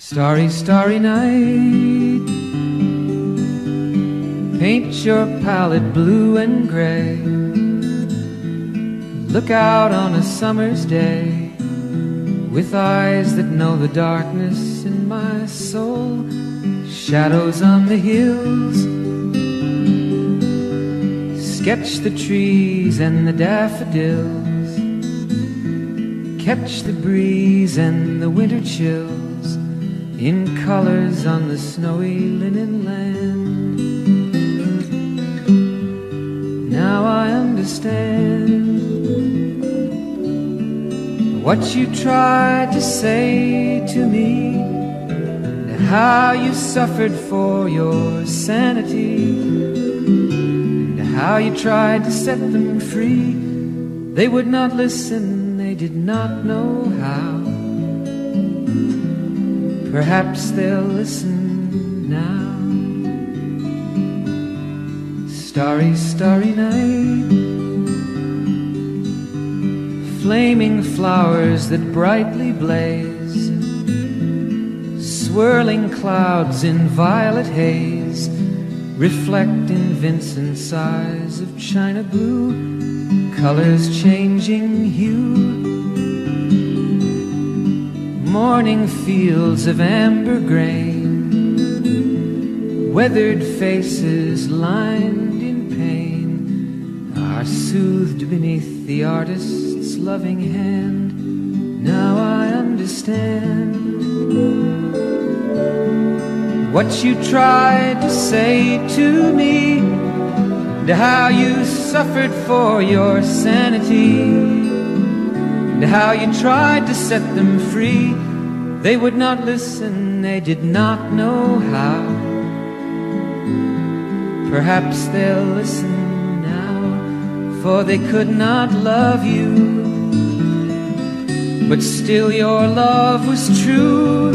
Starry, starry night, paint your palette blue and gray. Look out on a summer's day with eyes that know the darkness in my soul. Shadows on the hills, sketch the trees and the daffodils, catch the breeze and the winter chills in colors on the snowy linen land. Now I understand what you tried to say to me, and how you suffered for your sanity, and how you tried to set them free. They would not listen, they did not know how. Perhaps they'll listen now. Starry, starry night, flaming flowers that brightly blaze, swirling clouds in violet haze, reflect in Vincent's eyes of china blue, colors changing hue. Morning fields of amber grain, weathered faces lined in pain, are soothed beneath the artist's loving hand. Now I understand what you tried to say to me, and how you suffered for your sanity, and how you tried to set them free. They would not listen, they did not know how. Perhaps they'll listen now, for they could not love you, but still your love was true.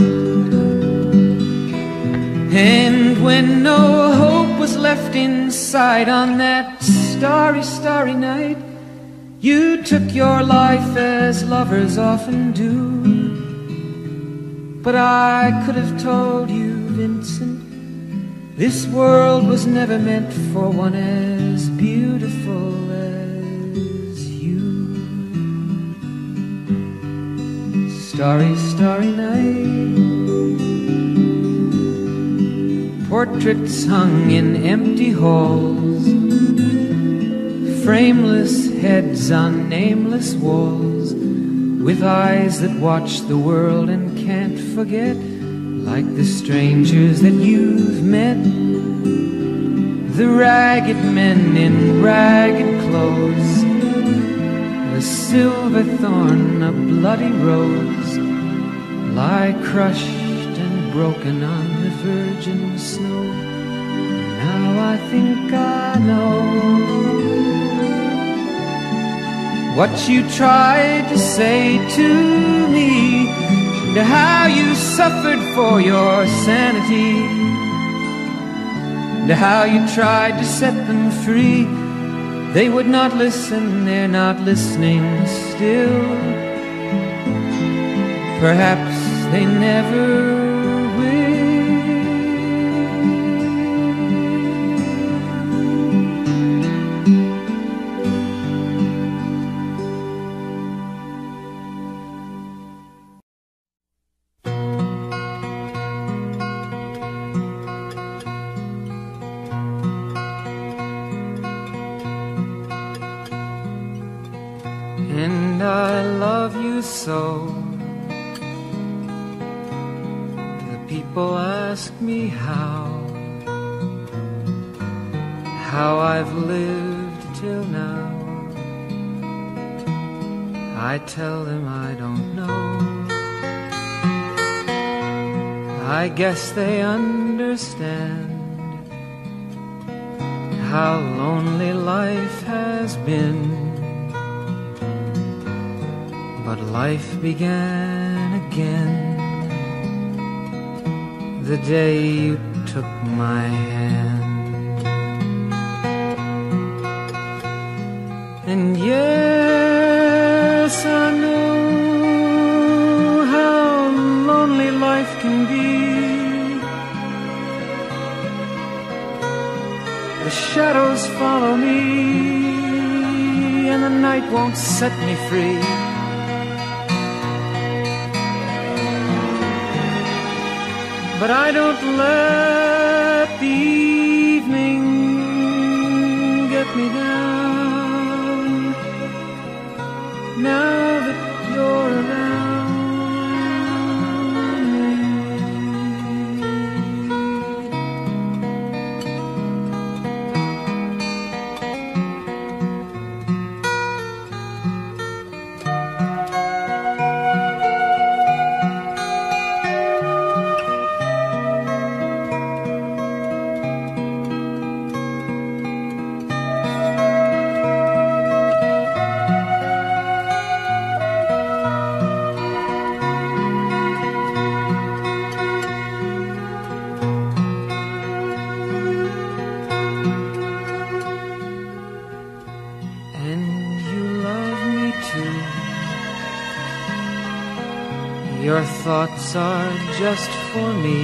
And when no hope was left inside on that starry, starry night, you took your life as lovers often do. But I could have told you, Vincent, this world was never meant for one as beautiful as you. Starry, starry night, portraits hung in empty halls, frameless heads on nameless walls, with eyes that watch the world and can't forget, like the strangers that you've met, the ragged men in ragged clothes, a silver thorn, a bloody rose, lie crushed and broken on the virgin snow. Now I think I know what you tried to say to me, and how you suffered for your sanity, and how you tried to set them free. They would not listen, they're not listening still. Perhaps they never will. And I love you so. The people ask me how I've lived till now. I tell them I don't know. I guess they understand how lonely life has been. But life began again the day you took my hand. And yes, I know how lonely life life can be. The shadows follow me, and the night won't set me free. But I don't let the evening get me down. Now that you're around. Your thoughts are just for me.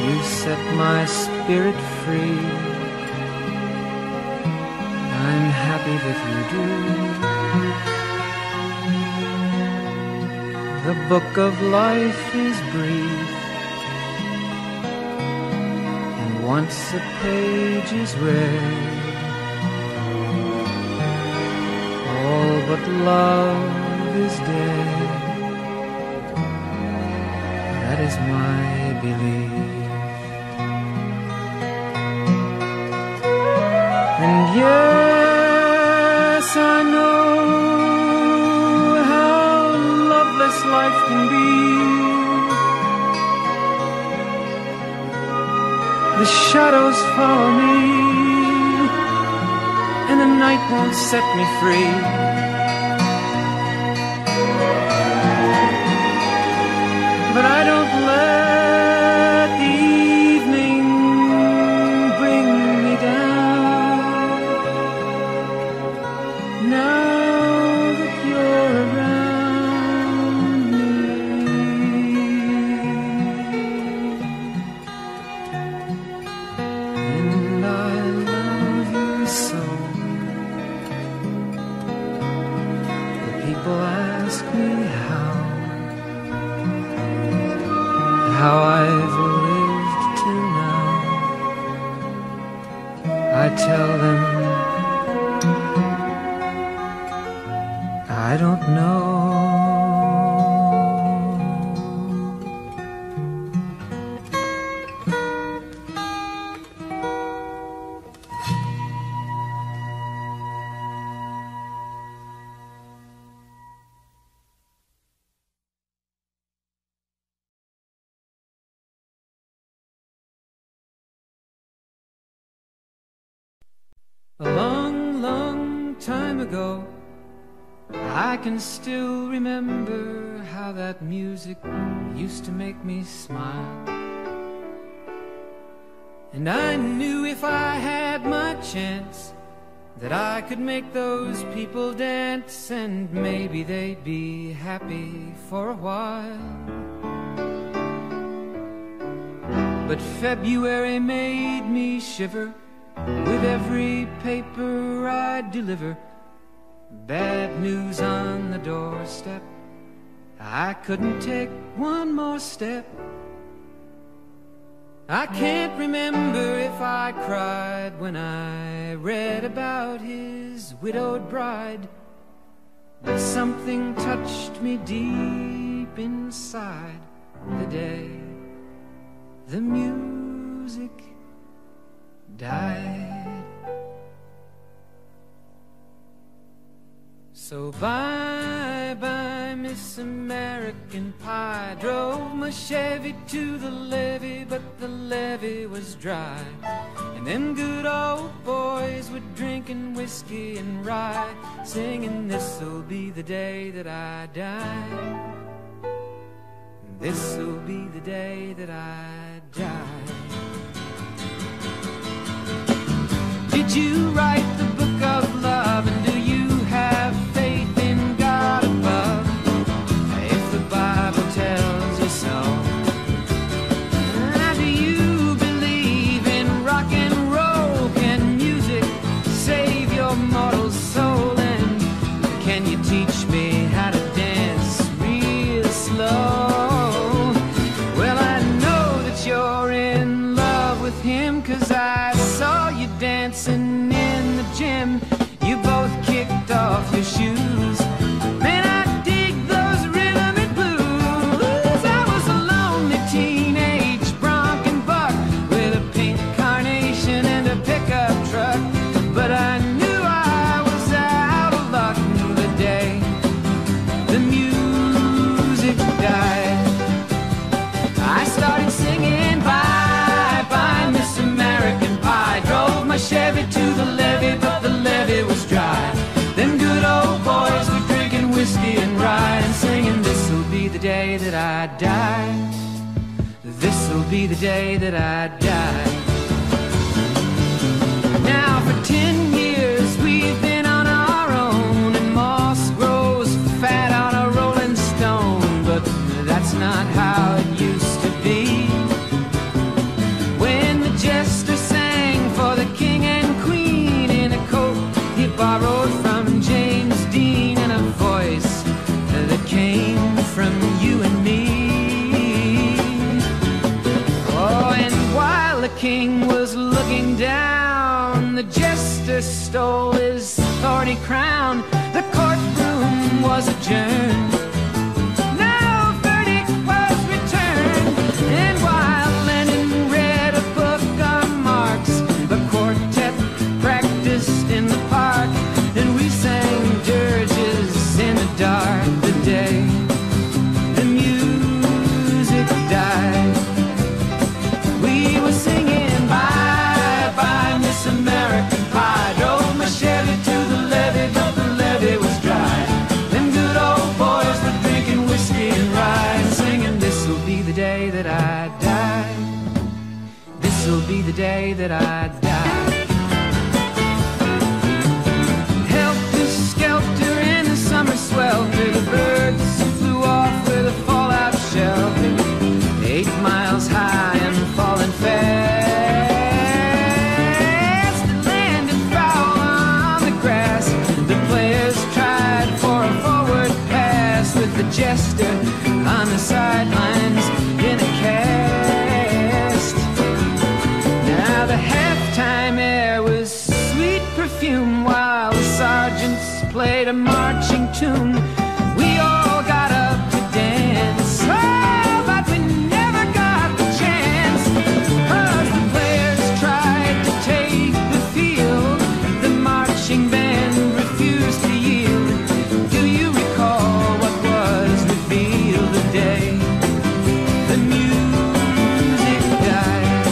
You set my spirit free. I'm happy that you do. The book of life is brief, and once a page is read, all but love is dead. That is my belief. And yes, I know how loveless life can be. The shadows follow me, and the night won't set me free. But I don't let the evening bring me down. Now that you're around me. And I love you so. The people ask me how I've lived till now. I tell them I don't know. A long, long time ago, I can still remember how that music used to make me smile. And I knew if I had my chance that I could make those people dance, and maybe they'd be happy for a while. But February made me shiver with every paper I deliver. Bad news on the doorstep. I couldn't take one more step. I can't remember if I cried when I read about his widowed bride, but something touched me deep inside the day the music died. So bye-bye, Miss American Pie. Drove my Chevy to the levee, but the levee was dry. And them good old boys were drinking whiskey and rye, singing, this'll be the day that I die. This'll be the day that I die. Did you write the book of love, and do you have faith in God above? If the the day that I die. This'll be the day that I die. Now for 10 years we've been on our own, and moss grows fat on a rolling stone. But that's not how it used to be. When the jester sang for the king and queen in a coat he borrowed from James Dean, and a voice that came from you and me. Oh, and while the king was looking down, the jester stole his thorny crown. The courtroom was adjourned. No verdict was returned. And while Lenin read a book on Marx, the quartet practiced in the park, and we sang dirges in the dark. The day the music died, we were singing bye bye Miss American Pie. Drove my Chevy to the levee, but the levee was dry. Them good old boys were drinking whiskey and rye, and singing this'll be the day that I die. This'll be the day that I die. Helter skelter in the summer swelter, the birds flew off with a fallout shelter. 8 miles high and falling fast, it landed foul on the grass. The players tried for a forward pass, with the jester on the sidelines in a cast. Now the halftime air was sweet perfume, while the sergeants played a marching tune. We all got up to dance, oh, but we never got the chance, 'cause the players tried to take the field. The marching band refused to yield. Do you recall what was revealed the day the music died?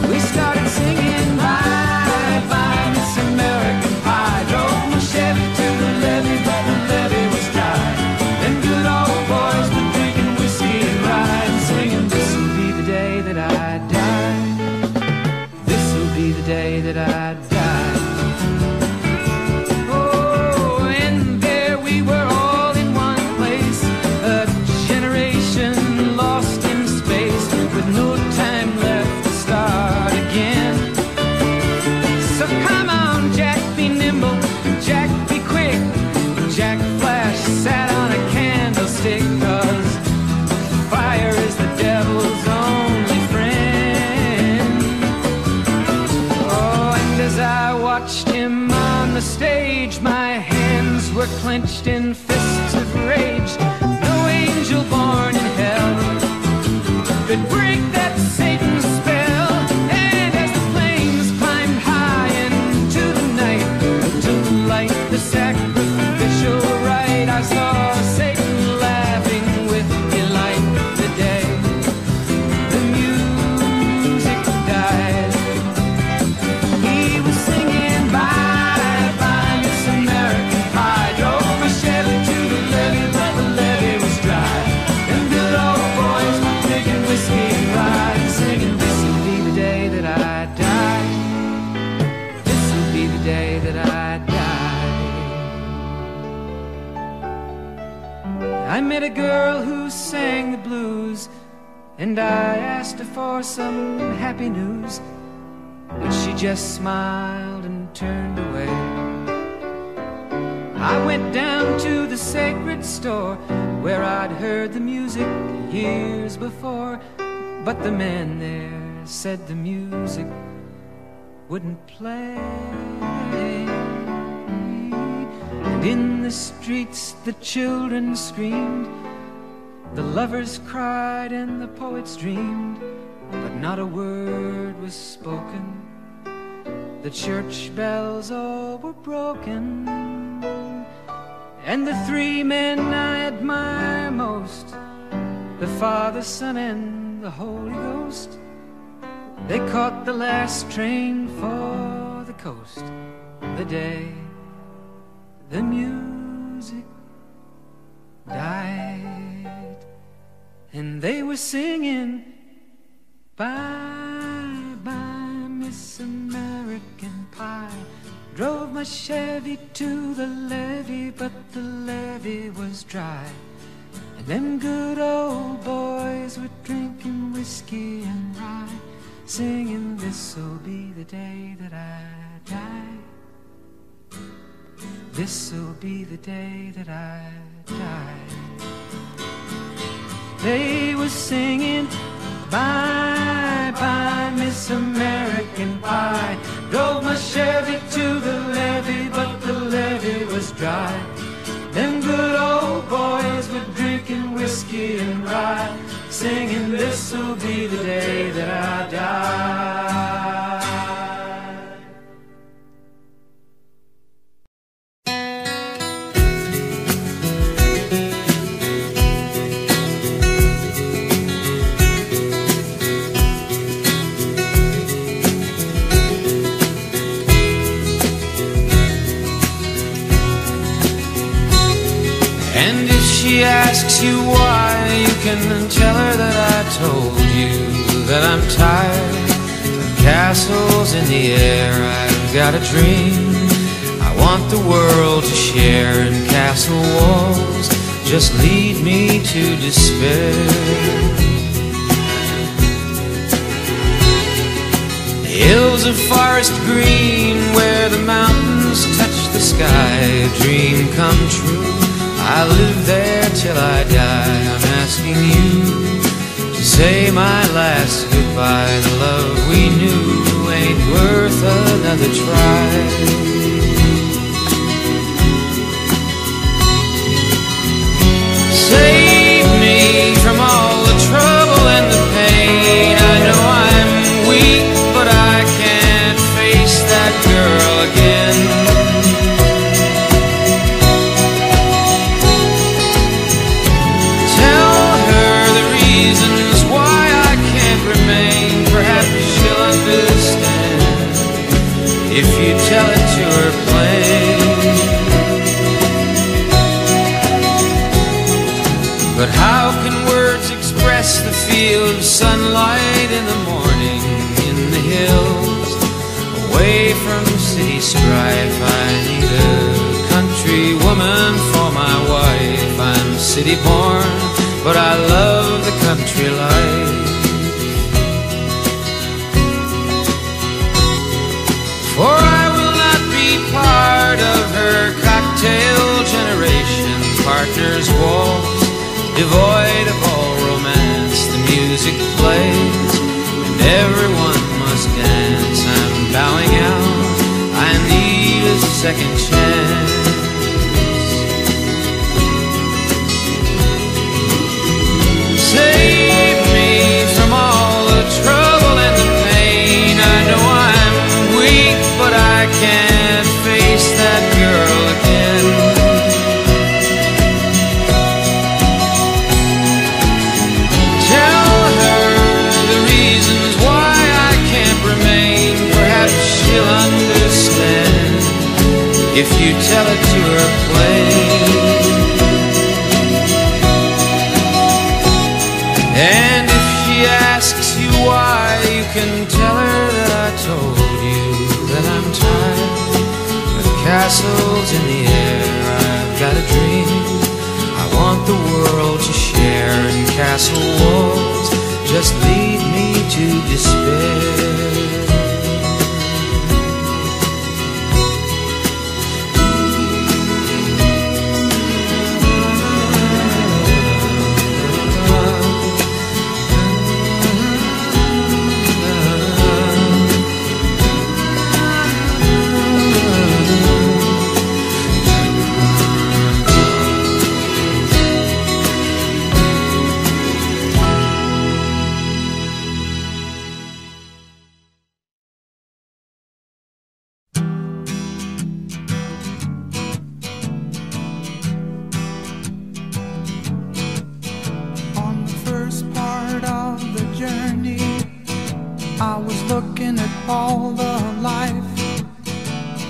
We started singing bye bye Miss American Pie. Drove my Chevy to the levee, but the levee was dry. Them good old boys were drinking whiskey and rye, and singing this'll be the day that I die. This'll be the day that I die. Oh, and there we were all in one place, a generation lost in space, with no time left to start again. So come on, Jack, be nimble, Jack, be quick. Jack Flash sat on a candlestick, 'cause fire is the devil's only friend. Oh, and as I watched him on the stage, my hands were clenched in fists of rage. No angel born in hell could break that Satan's spell. And as the flames climbed high into the night to light the sacrificial rite, I saw Satan laughing with delight. The day the music died, he was singing bye bye Miss American Pie. Drove my Chevy to the levee, but the levee was dry. Them good old boys were drinking whiskey and rye, and singing this'll be the day that I die. This'll be the day that I die. I met a girl who sang the blues, and I asked her for some happy news, but she just smiled and turned away. I went down to the sacred store where I'd heard the music years before, but the man there said the music wouldn't play. And in the streets the children screamed, the lovers cried and the poets dreamed, but not a word was spoken. The church bells all were broken, and the 3 men I admire most, the Father, Son, and the Holy Ghost, they caught the last train for the coast. The day the music died. and they were singing, bye, bye, Miss American Pie. Drove my Chevy to the levee, but the levee was dry. And them good old boys were drinking whiskey and rye, singing, this'll be the day that I die. This'll be the day that I die. They were singing, bye, bye, Miss American Pie. Drove my Chevy to the levee, but the levee was dry. Them good old boys were drinking whiskey and rye, singing, this'll be the day that I die. And if she asks you why, you can tell her that I told you that I'm tired of castles in the air. I've got a dream I want the world to share, and castle walls just lead me to despair. The hills of forest green where the mountains touch the sky, a dream come true. I'll live there till I die. I'm asking you to say my last goodbye. The love we knew ain't worth another try. Save me from all the trouble and the pain. I know I'm weak, but I can't face that girl again. If you tell it to her plain. But how can words express the feel of sunlight in the morning in the hills, away from city strife? I need a country woman for my wife. I'm city born, but I love the country life. For I will not be part of her cocktail generation. Partners waltz, devoid of all romance. The music plays, and everyone must dance. I'm bowing out, I need a second chance. Save me from all the trouble and the pain. I know I'm weak, but I can't face that girl again. Tell her the reasons why I can't remain. Perhaps she'll understand if you tell it to her plain. And if she asks you why, you can tell her that I told you that I'm tired of castles in the air. I've got a dream I want the world to share, and castle walls just lead me to despair. I was looking at all the life.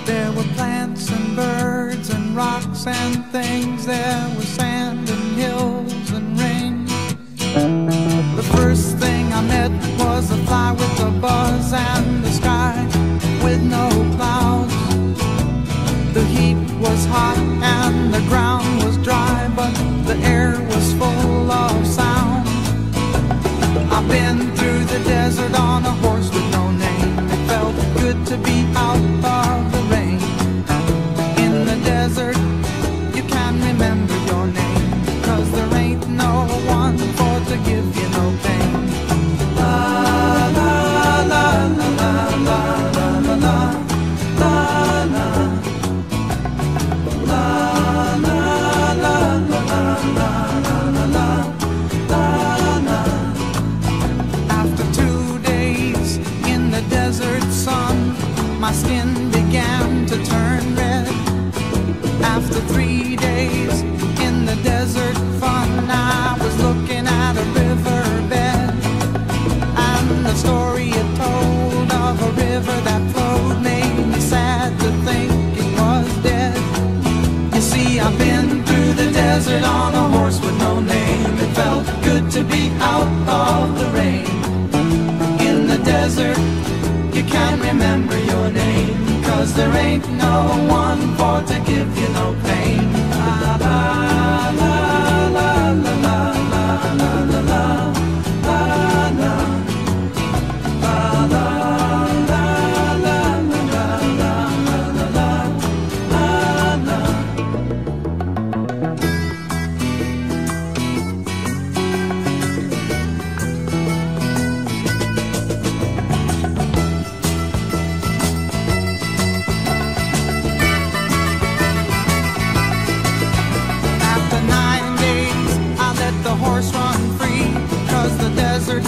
There were plants and birds and rocks and things. There was sand and hills and rain. desert on a horse with no name. It felt good to be out of the rain. In the desert, you can remember your name, 'cause there ain't no one for to give you no pain. La la la la la la la la la la la la la la la la la. After 2 days in the desert sun, my skin began to turn red. After 3 days in the desert fun, I was looking at a riverbed, and the story it told of a river that flowed made me sad to think it was dead. You see, I've been through the desert on a horse with no name. It felt good to be out of the rain. In the desert, you can't remember your name, 'cause there ain't no one for to give you no pain. La la la la la la la la la la la la la la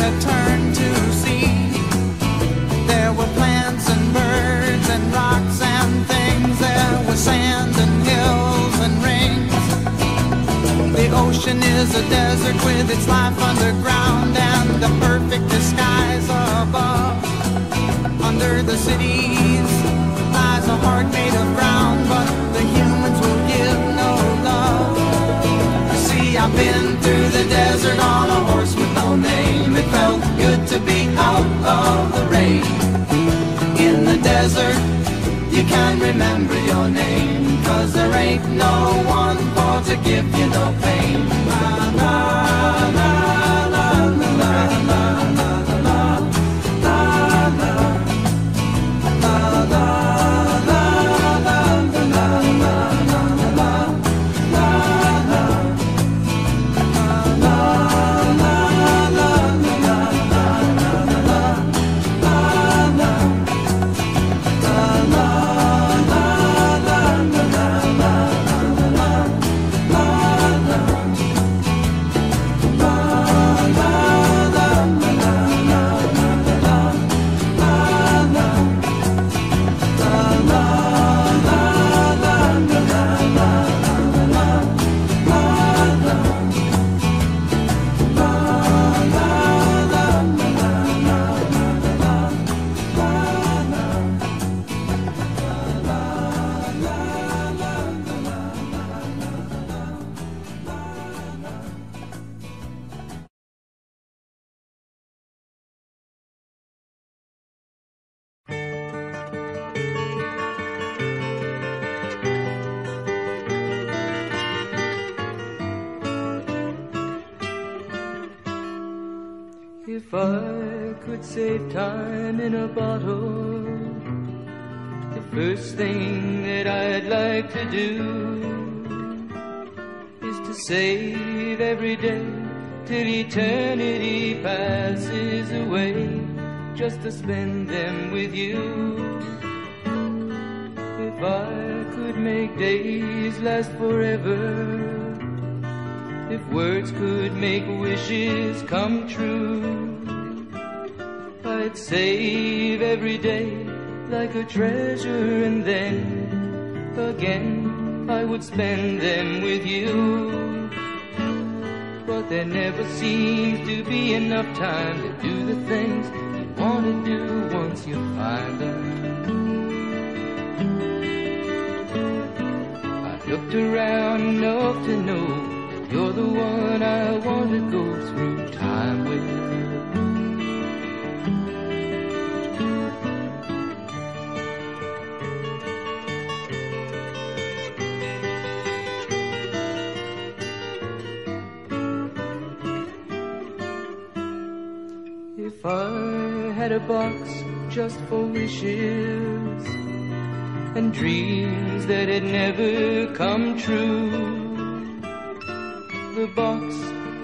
had turned to sea. There were plants and birds and rocks and things. There was sand and hills and rings. The ocean is a desert with its life underground and the perfect disguise above. Under the cities lies a heart made of brown, but the humans will give no love. You see, I've been through the desert on a horse with no name. It felt good to be out of the rain. In the desert, you can't remember your name, 'cause there ain't no one for to give you no pain. La la la la la la la la la la la la la. If I could save time in a bottle, the first thing that I'd like to do is to save every day till eternity passes away, just to spend them with you. If I could make days last forever, if words could make wishes come true, I'd save every day like a treasure, and then again I would spend them with you. But there never seems to be enough time to do the things you want to do once you find them. I've looked around enough to know you're the one I want to go through time with. If I had a box just for wishes and dreams that had never come true. The box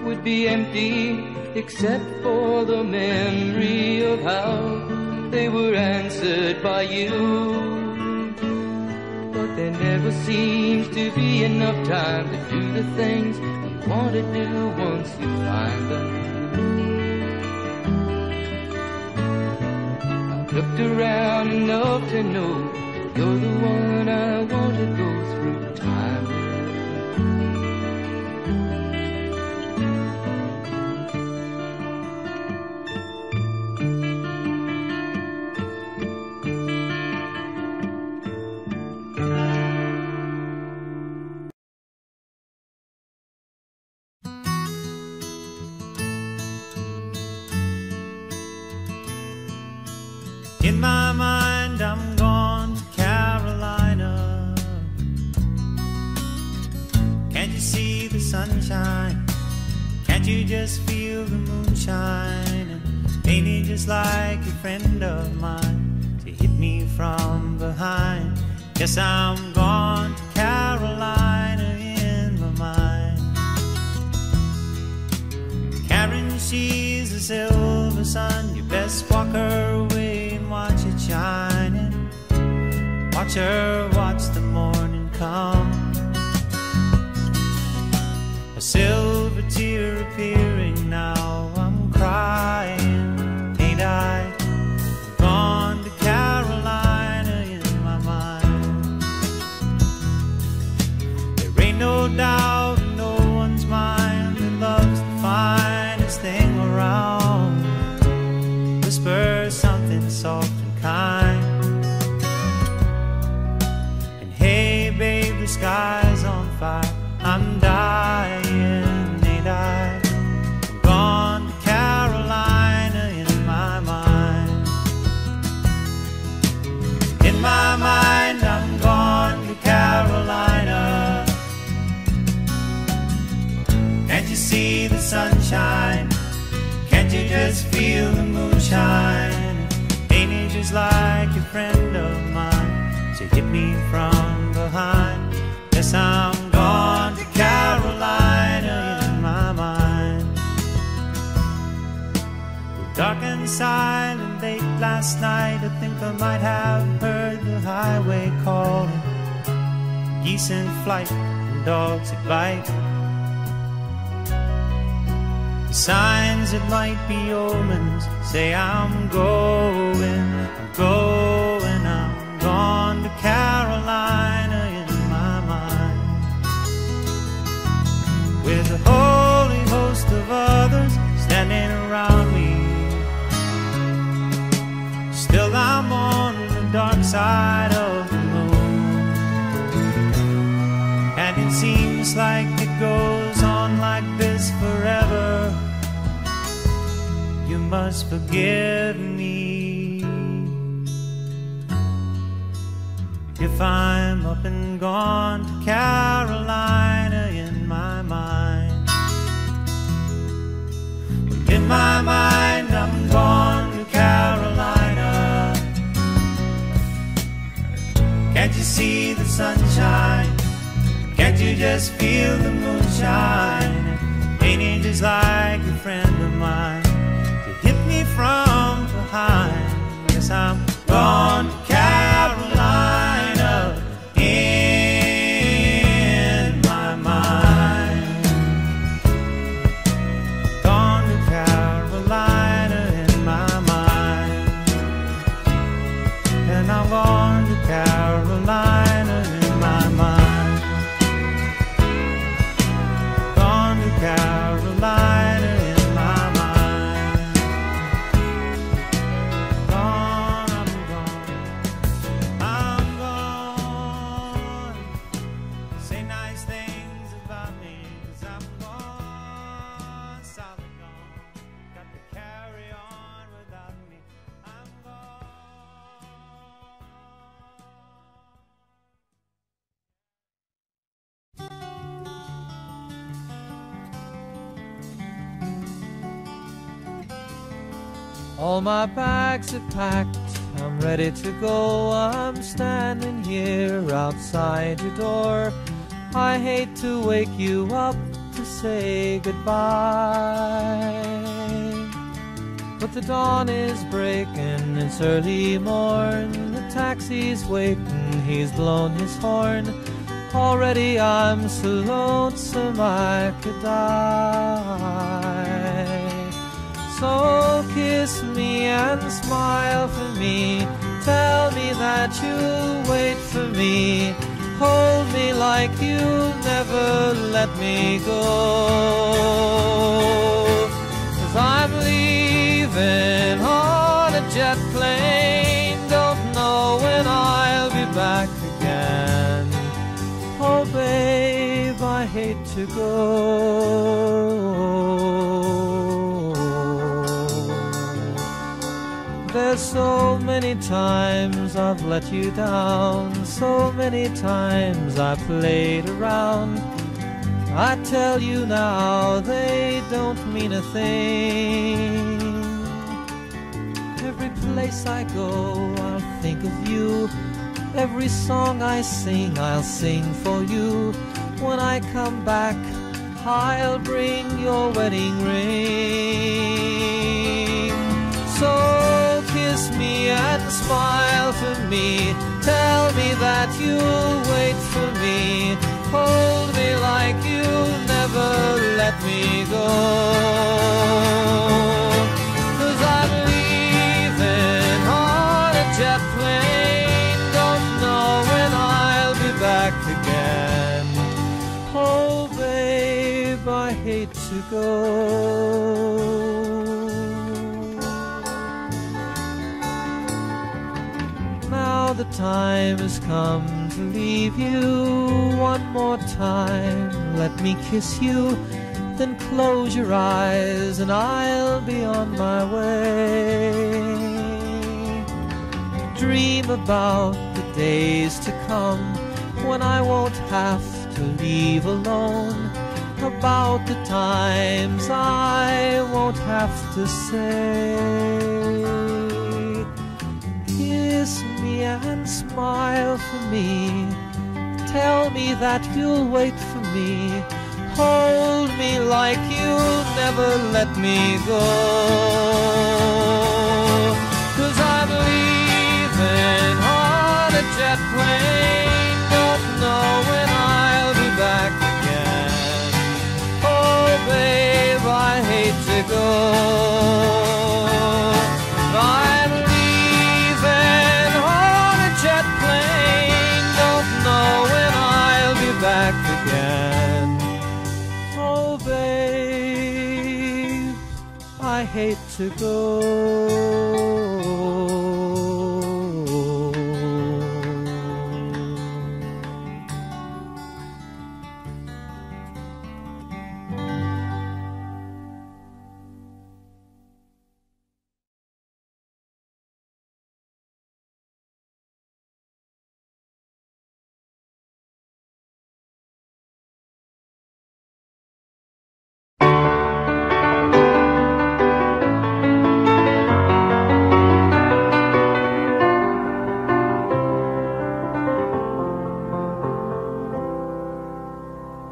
would be empty except for the memory of how they were answered by you. But there never seems to be enough time to do the things you want to do once you find them. I've looked around enough to know you're the one I want to go through time with. In my mind, I'm gone to Carolina. Can't you see the sunshine? Can't you just feel the moonshine? And ain't it just like a friend of mine to hit me from behind? Yes, I'm gone to Carolina in my mind. Karen, she's a silver sun. You best walk her away and watch it shining. Watch her watch the morning come. A silver tear appearing now. I'm crying, ain't I? Gone to Carolina in my mind. There ain't no doubt in no one's mind that love's the finest thing around. Whisper something soft and kind. And hey babe, the sky's on fire. I'm dying, ain't I? I'm gone to Carolina in my mind. In my mind, I'm gone to Carolina. Can't you see the sunshine? Can't you just feel the moonshine? Ain't it just like a friend of mine to hit me from behind? Yes, I'm gone to Carolina in my mind. Dark and silent late last night, I think I might have heard the highway calling. Geese in flight and dogs that bite. The signs that might be omens say I'm going, I'm gone to Carolina in my mind. With a holy host of others standing around me, still I'm on the dark side of the moon. And it seems like it goes on like this forever. You must forgive me if I'm up and gone to Carolina in my mind. In my mind, I'm gone to Carolina. Can't you see the sunshine? Can't you just feel the moonshine? Ain't it just like a friend of mine to hit me from behind? Yes, I'm gone to Carolina in my mind. Gone to Carolina in my mind. And I'm gone to Carolina in my mind. Gone to Carolina. All my bags are packed, I'm ready to go. I'm standing here outside your door. I hate to wake you up to say goodbye, but the dawn is breaking, it's early morn. The taxi's waiting, he's blown his horn. Already I'm so lonesome I could die. So kiss me and smile for me, tell me that you'll wait for me. Hold me like you'll never let me go. 'Cause I'm leaving on a jet plane, don't know when I'll be back again. Oh babe, I hate to go. There's so many times I've let you down, so many times I played around. I tell you now, they don't mean a thing. Every place I go, I'll think of you. Every song I sing, I'll sing for you. When I come back, I'll bring your wedding ring. So kiss me and smile for me, tell me that you'll wait for me. Hold me like you'll never let me go. 'Cause I'm leaving on a jet plane, don't know when I'll be back again. Oh babe, I hate to go. Now the time has come to leave you. One more time, let me kiss you. Then close your eyes and I'll be on my way. Dream about the days to come when I won't have to leave alone. About the times I won't have to say. Kiss me and smile for me, tell me that you'll wait for me. Hold me like you'll never let me go. 'Cause I'm leaving on a jet plane, don't know when I'll be back again. Oh babe, I hate to go. I'm leaving on a jet plane, don't know when I'll be back again. Oh babe, I hate to go.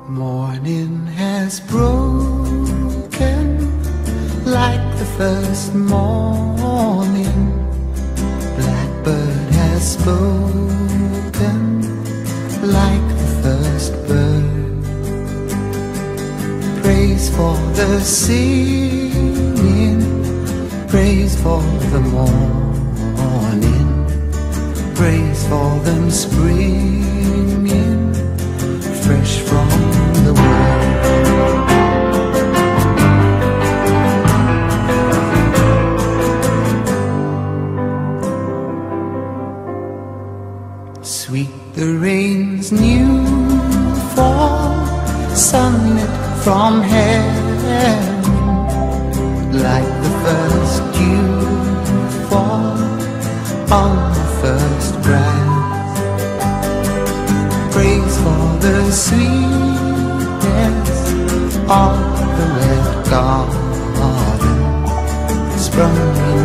Morning has broken like the first morning. Blackbird has spoken like the first bird. Praise for the singing, praise for the morning, praise for them springing fresh from the world. Sweet the rain's new fall, sunlit from heaven, like the first dew fall on the first grass. Praise for the sweetness of the red garden, sprung in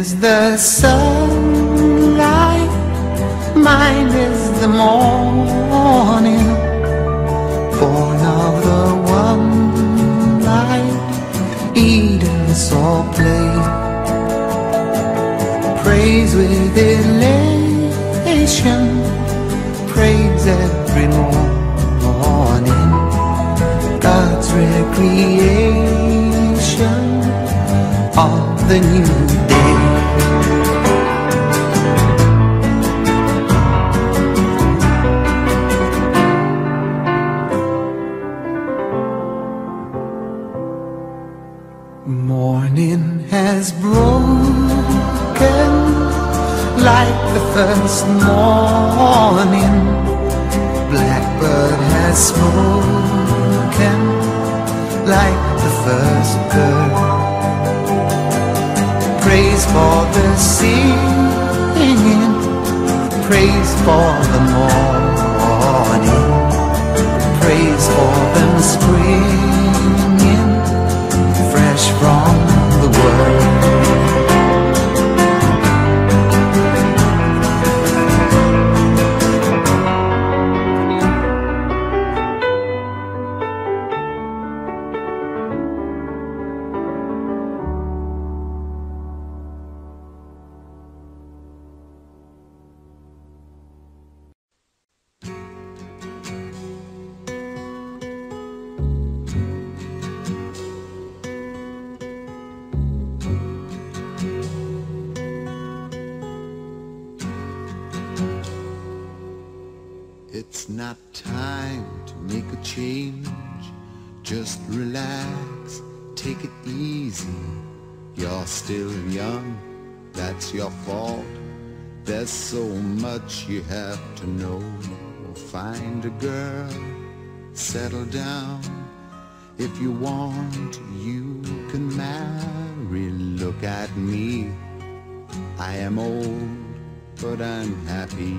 is the sunlight, mine is the morning, born of the one light, Eden's all play. Praise with elation, praise every morning, God's recreation of the new day. Morning has broken like the first morning, blackbird has spoken like the first bird. Praise for the singing, praise for the morning, praise for them springing fresh from the world. It's not time to make a change, just relax, take it easy. You're still young, that's your fault. There's so much you have to know. Find a girl, settle down. If you want, you can marry. Look at me, I am old, but I'm happy.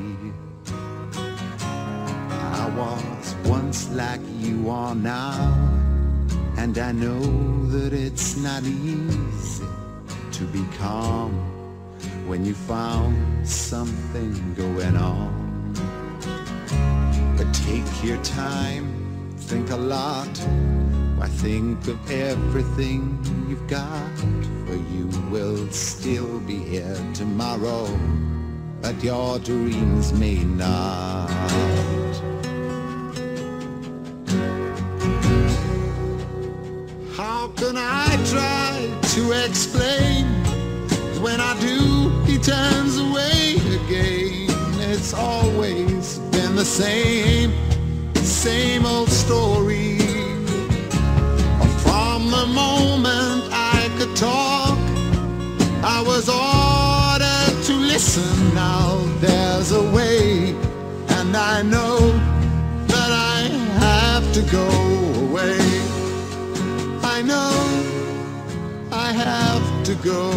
I was once like you are now, and I know that it's not easy to be calm when you found something going on. But take your time, think a lot. Why, think of everything you've got, for you will still be here tomorrow, but your dreams may not. How can I try to explain? When I do, he turns away again. It's always been the same old story. From the moment I could talk, I was ordered to listen. Now there's a way, and I know that I have to go away. I know I have to go.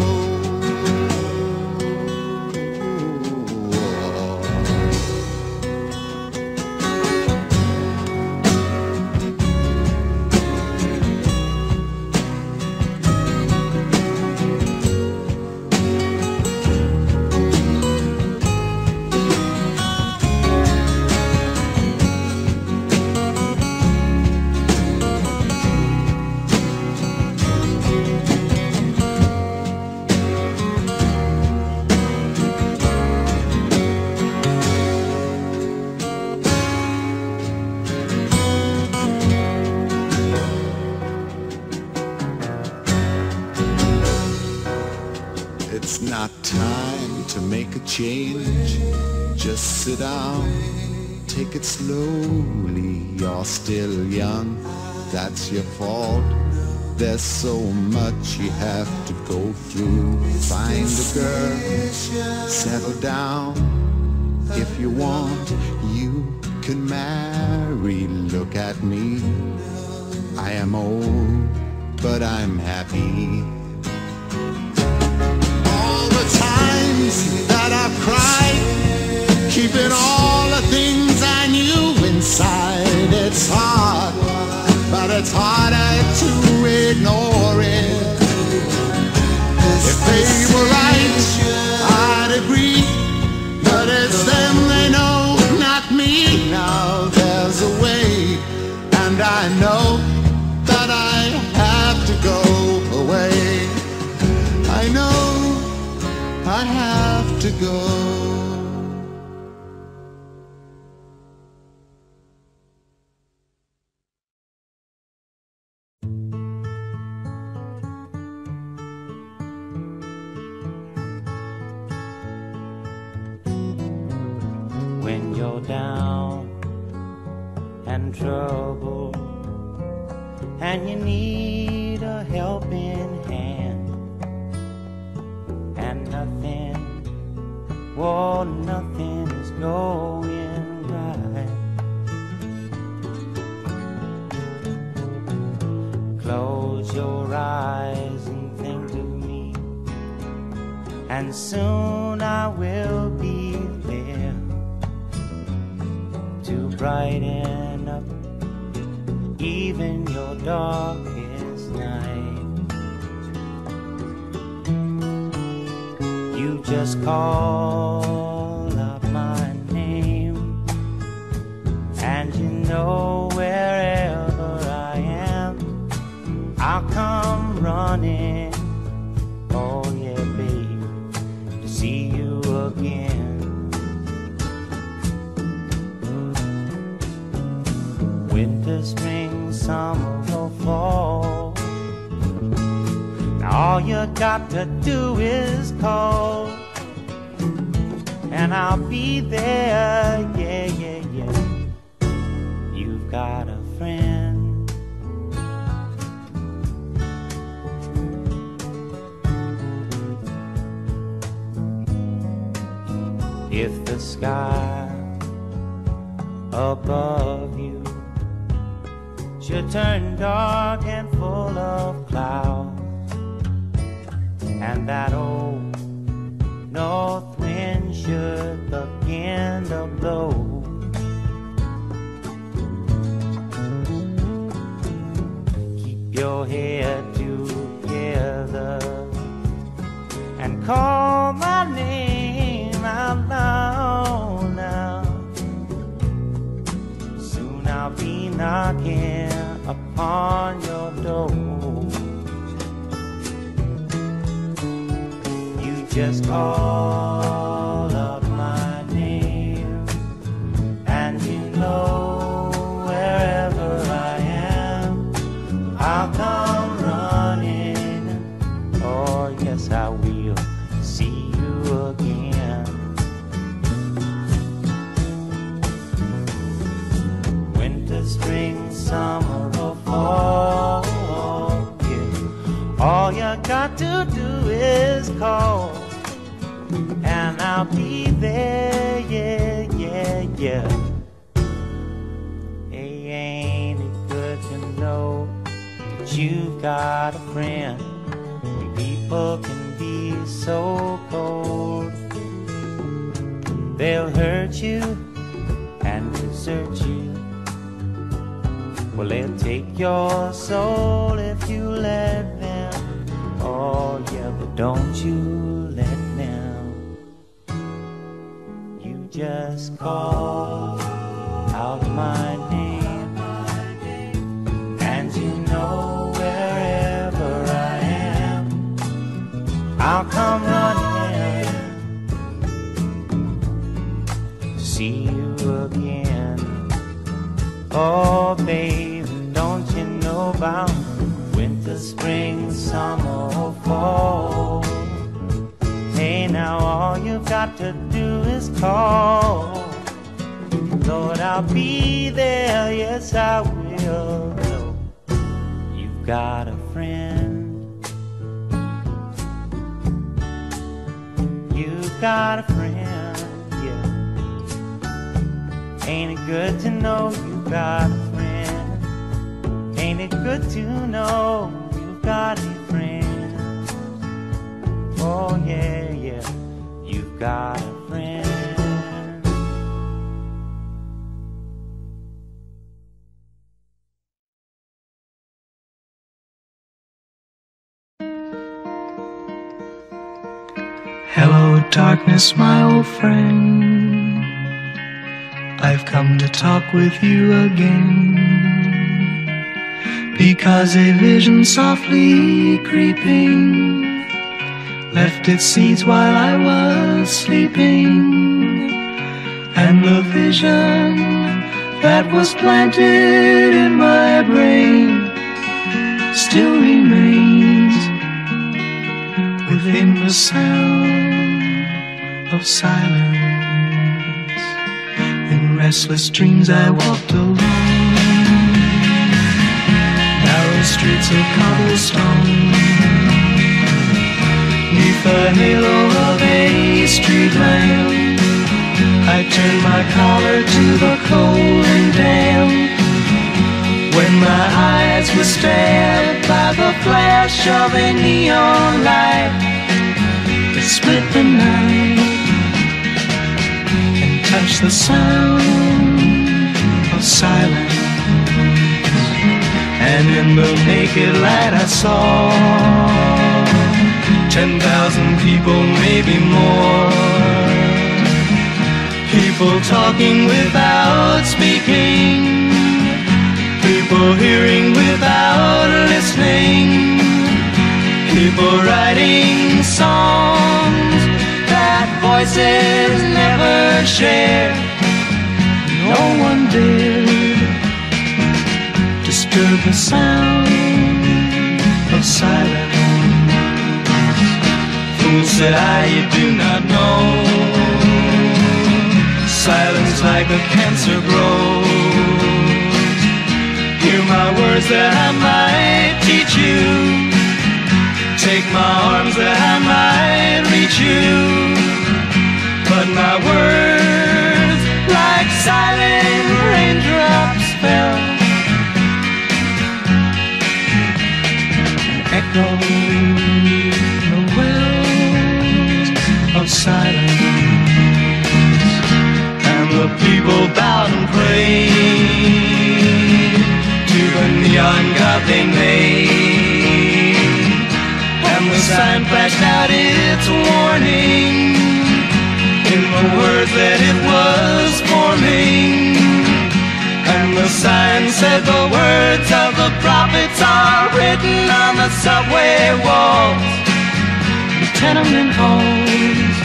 It's not time to make a change. Just sit down, take it slowly. You're still young, that's your fault. There's so much you have to go through. Find a girl, settle down. If you want, you can marry. Look at me, I am old, but I'm happy. That I've cried, keeping all the things I knew inside. It's hard, but it's harder to ignore it. If they were right, to go. When you're down and troubled and you need a helping hand, and nothing is going right. Close your eyes and think of me, and soon I will be there to brighten up even your darkest night. You just call out my name, and you know wherever I am, I'll come running. Oh yeah, babe, to see you again. Winter, spring, summer or fall, now all you got to do is call, and I'll be there, yeah, yeah, yeah. You've got a friend. If the sky above you should turn dark and full of clouds, and that old north wind should begin to blow, keep your head together and call my name out loud now. Soon I'll be knocking upon your door. You just call up my name, and you know wherever I am, I'll come running. Oh yes, I will see you again. Winter, spring, summer or fall, yeah. All you got to do is call, and I'll be there, yeah, yeah, yeah. Hey, ain't it good to know that you've got a friend? When people can be so cold, they'll hurt you and desert you. Well, they'll take your soul if you let them. Oh yeah, but don't you let them. You just call out my name, and you know wherever I am, I'll come running to see you again. Oh baby, don't you know about winter, spring, summer or fall? Hey, now all you've got to do is call. Lord, I'll be there, yes I will. You've got a friend. You've got a friend, yeah. Ain't it good to know you've got a friend? Ain't it good to know you've got a friend? Oh yeah, yeah, you've got a friend. Hello, darkness, my old friend. I've come to talk with you again, because a vision softly creeping left its seeds while I was sleeping, and the vision that was planted in my brain still remains within the sound of silence. In restless dreams I walked alone, narrow streets of cobblestone, neath the halo of a street lamp. I turned my collar to the cold and damp, when my eyes were stabbed by the flash of a neon light that split the night and touched the sound of silence. And in the naked light I saw 10,000 people, maybe more, people talking without speaking, people hearing without listening, people writing songs that voices never shared. No one dared disturb the sound of silence. Fool, said I, you do not know, silence like a cancer grows. Hear my words that I might teach you, take my arms that I might reach you, but my words like silent raindrops fell, echoing the wells of silence. And the people bowed and prayed to the neon god they made, and the sign flashed out its warning in the words that it was forming. And the sign said the words of the prophets are written on the subway walls, the tenement halls,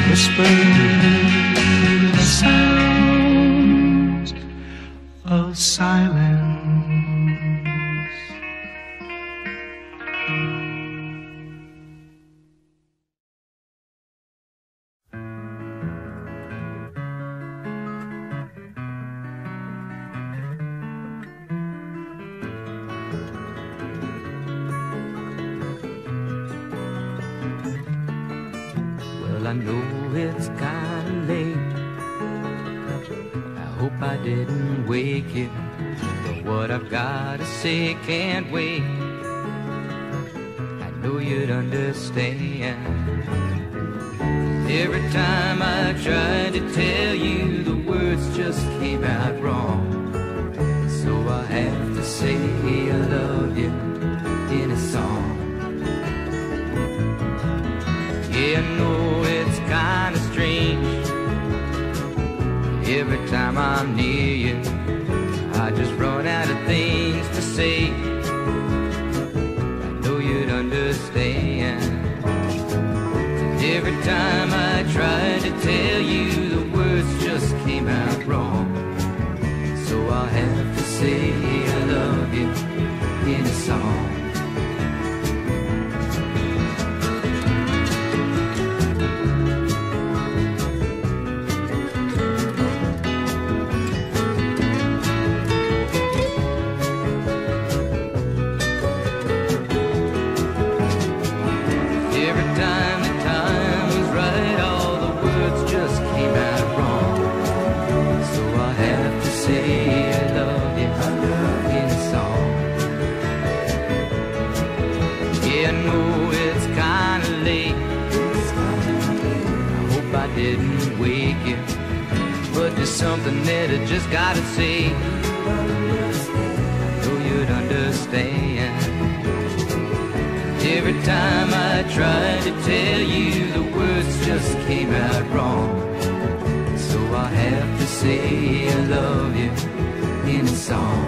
whispered the sounds of silence. Well, I know it's kinda late, I hope I didn't wake you, but what I've gotta say can't wait. I know you'd understand. Every time I tried to tell you, the words just came out wrong. So I have to say I love you in a song. Yeah, I know it's kinda strange, every time I'm near you I just run out of things to say. I know you'd understand. Every time I tried to tell you, the words just came out wrong. So I'll have to say I love you in a song. Something that I just gotta say. I know you'd understand. Every time I tried to tell you, the words just came out wrong. So I have to say I love you in a song.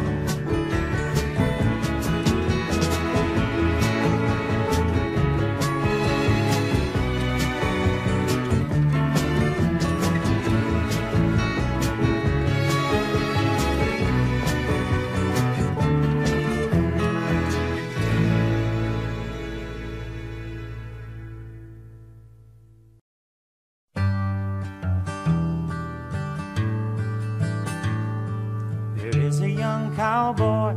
a young cowboy.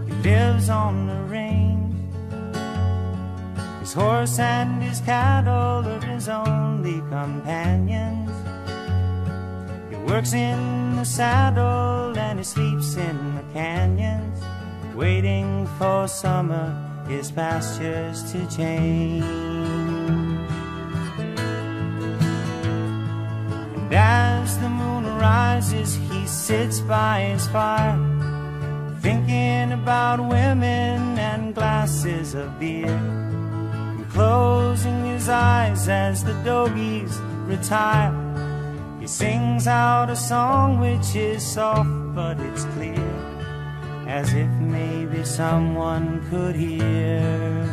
He lives on the range. His horse and his cattle are his only companions. He works in the saddle and he sleeps in the canyons, waiting for summer, his pastures to change. And as the moon rises, he sits by his fire, thinking about women and glasses of beer, and closing his eyes as the dogies retire. He sings out a song which is soft but it's clear, as if maybe someone could hear.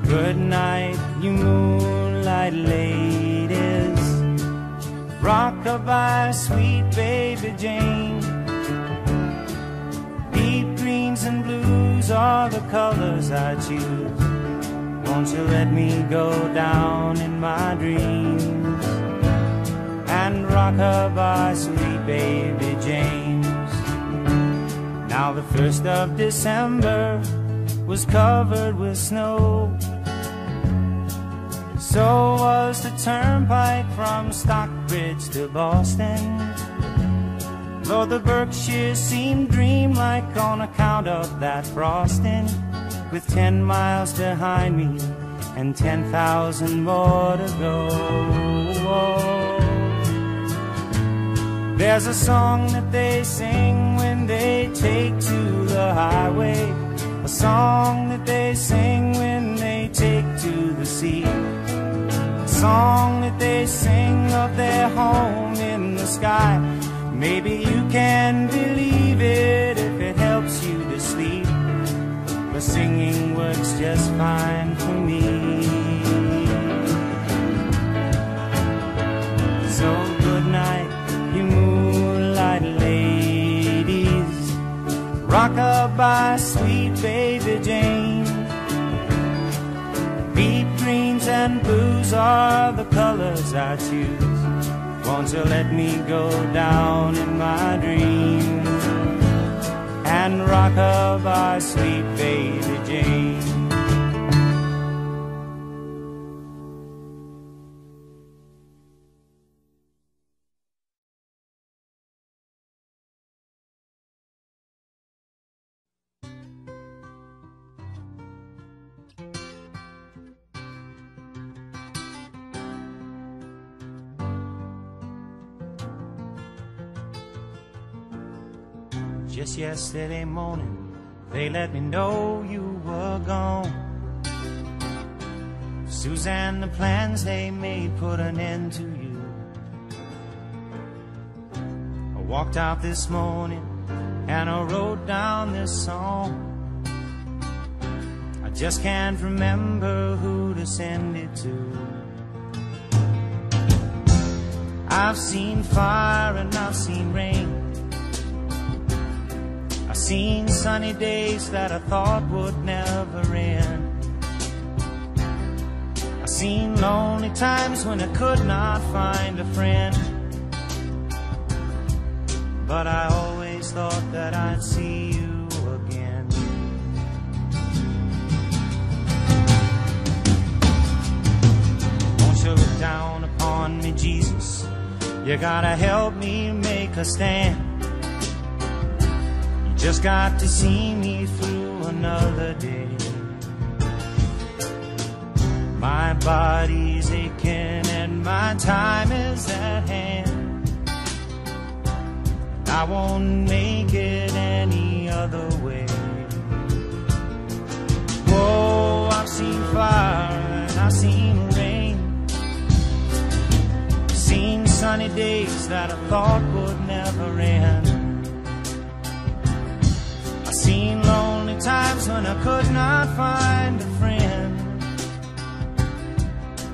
Good night, you moonlight ladies, rock-a-bye, sweet baby Jane. Deep greens and blues are the colors I choose. Won't you let me go down in my dreams and rock-a-bye, sweet baby James. Now the 1st of December was covered with snow. So was the turnpike from Stockbridge to Boston. Though the Berkshires seemed dreamlike on account of that frosting, with 10 miles behind me and 10,000 more to go. There's a song that they sing when they take to the highway, a song that they sing when they take to the sea, a song that they sing of their home in the sky. Maybe you can believe it if it helps you to sleep, but singing works just fine for me. So good night, you moonlight ladies, rock-a-bye, sweet baby Jane. Deep greens and blues are the colors I choose. Won't you let me go down in my dreams and rock-a-bye, sweet baby Jane. Just yesterday morning, they let me know you were gone. Suzanne, the plans they made put an end to you. I walked out this morning and I wrote down this song. I just can't remember who to send it to. I've seen fire and I've seen rain. I've seen sunny days that I thought would never end. I've seen lonely times when I could not find a friend, but I always thought that I'd see you again. Won't you look down upon me, Jesus? You gotta help me make a stand. Just got to see me through another day. My body's aching and my time is at hand. I won't make it any other way. Whoa, I've seen fire and I've seen rain. Seen sunny days that I thought would never end. Seen lonely times when I could not find a friend,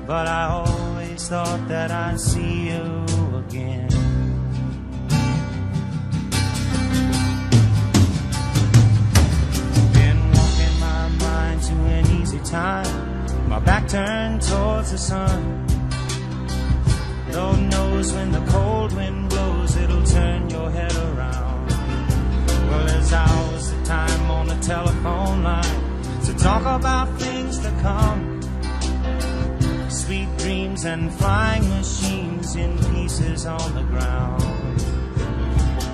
but I always thought that I'd see you again. Been walking my mind to an easy time, my back turned towards the sun. Lord knows when the cold wind blows about things to come, sweet dreams and flying machines in pieces on the ground.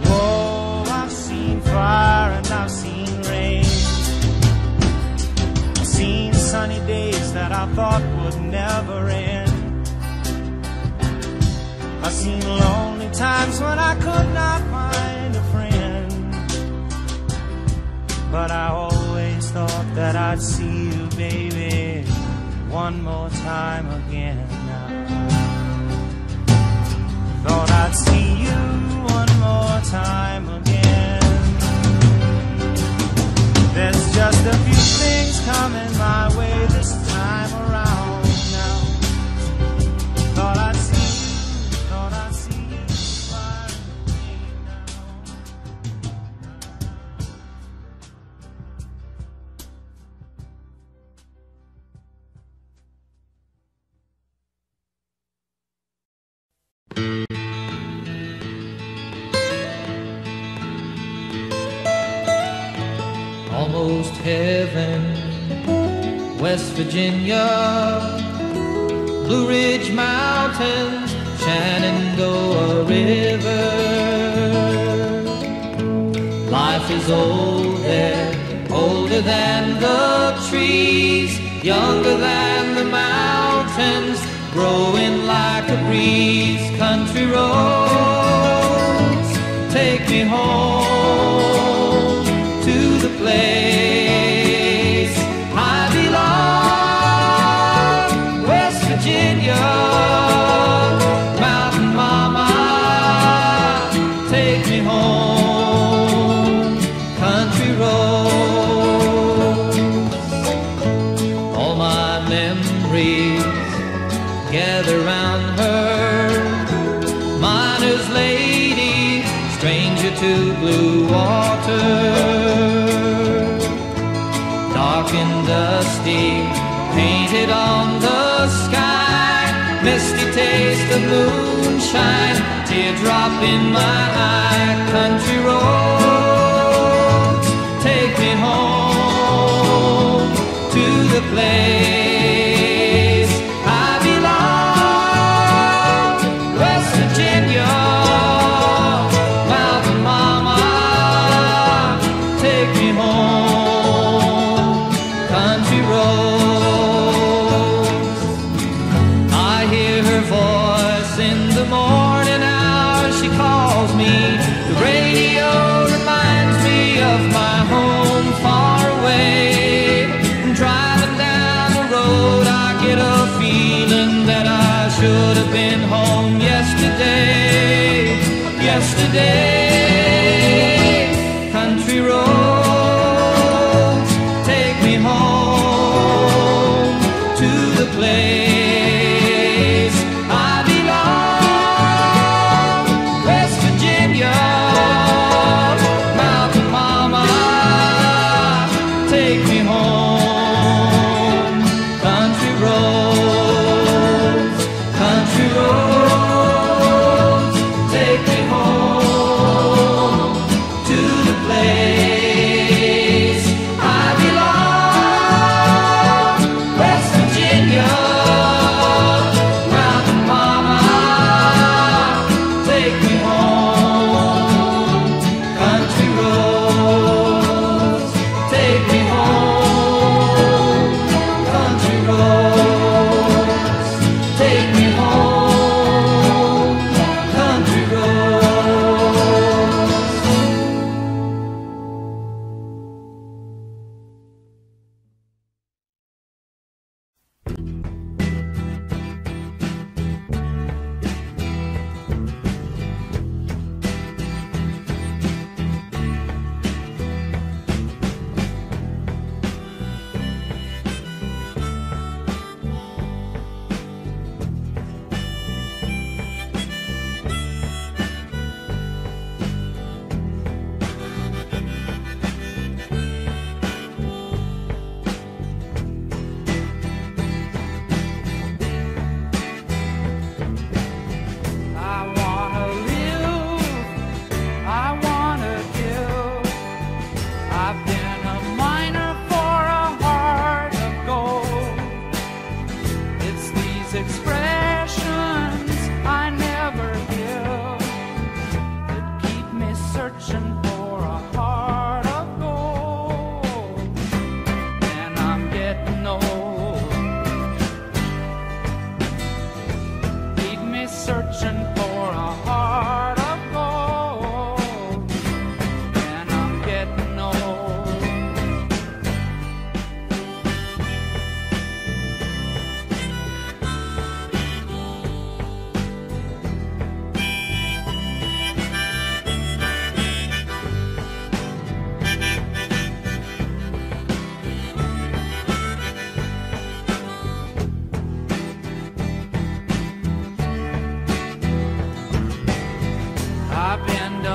Whoa, I've seen fire and I've seen rain. I've seen sunny days that I thought would never end. I've seen lonely times when I could not find a friend. But I always thought that I'd see you, baby, one more time again now. Thought I'd see you one more time again. There's just a few things coming my way this time around now. Thought I'd see you smiling at me now. Almost heaven, West Virginia, Blue Ridge Mountains, Shenandoah River. Life is old there, older than the trees, younger than the mountains, growing like a breeze. Country roads, take me home to the place I belong, West Virginia, Mountain Mama, take me home, country roads. All my memories gather round her, miner's lady, stranger to blue water. Dark and dusty, painted on the sky, misty taste of moonshine, teardrop in my eye. Country roads, take me home to the place I belong, West Virginia, Mountain Mama, take me home, country roads. I hear her voice in the morning hours, she calls me. The radio reminds me of my home far away. Driving down the road, I get a feeling that I should have been home yesterday, yesterday. Country roads, take me home to the place I belong, West Virginia, Mountain Mama, take me home, country roads, take me home.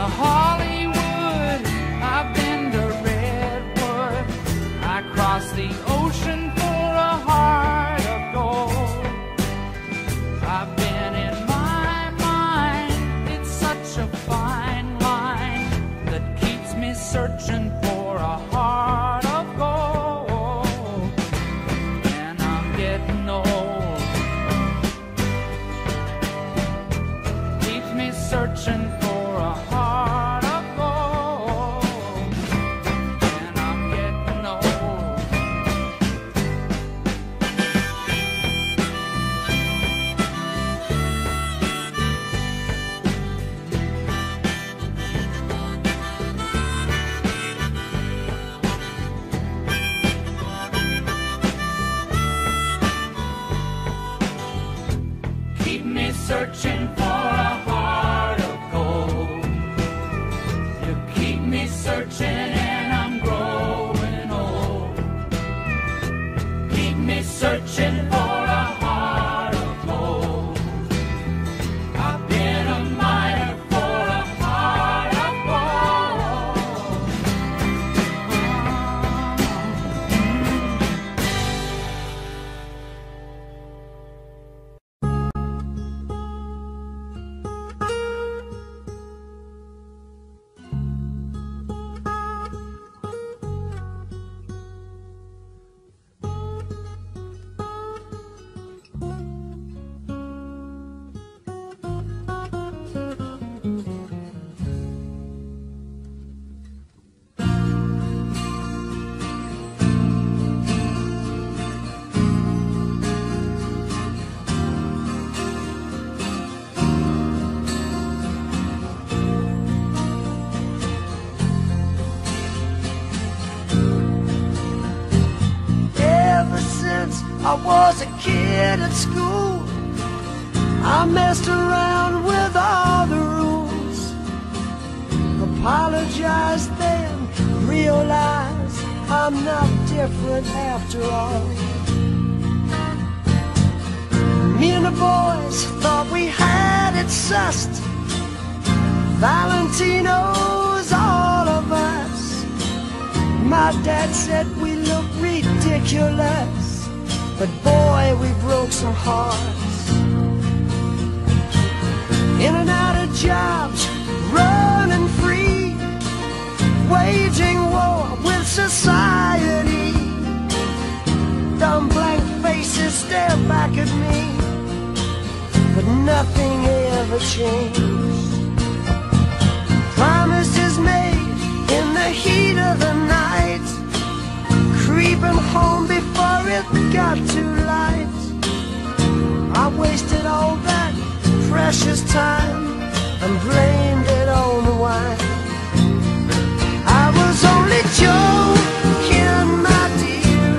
Hollywood, I've been to Redwood. I crossed the ocean for a heart of gold. I've been in my mind, it's such a fine line that keeps me searching for a heart of gold. And I'm getting old, keeps me searching for a heart of gold. And I'm getting old. Keep me searching for a heart of gold. You keep me searching and I'm growing old. Keep me searching for a heart of gold. I've been a miner for a heart of gold. Ever since I was a kid at school, I messed around with all the rules. Apologized then, realized I'm not different after all. Me and the boys thought we had it sussed. Valentino's all of us. My dad said we look ridiculous, but boy, we broke some hearts. In and out of jobs, running free, waging war with society. Dumb blank faces stare back at me, but nothing ever changed. Promises made in the heat of the night, creeping home before it got too light. I wasted all that precious time and blamed it on the wine. I was only joking, my dear,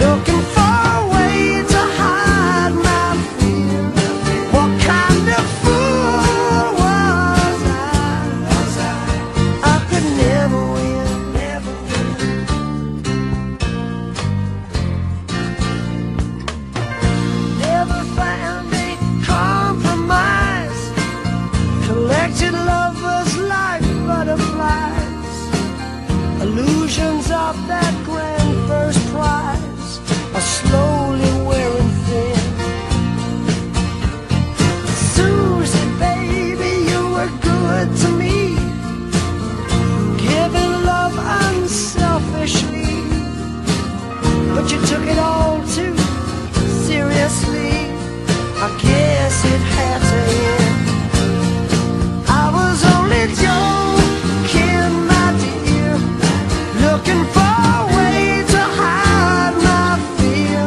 looking for a way to hide my fear. What kind of fool was I? I could never win, never win. Never found a compromise. Collected lovers like butterflies. Illusions of that grand first prize are slowly wearing thin. Susie, baby, you were good to me, giving love unselfishly, but you took it all too seriously. I guess it had to end. I was only joking, my dear, looking for a way to hide my fear.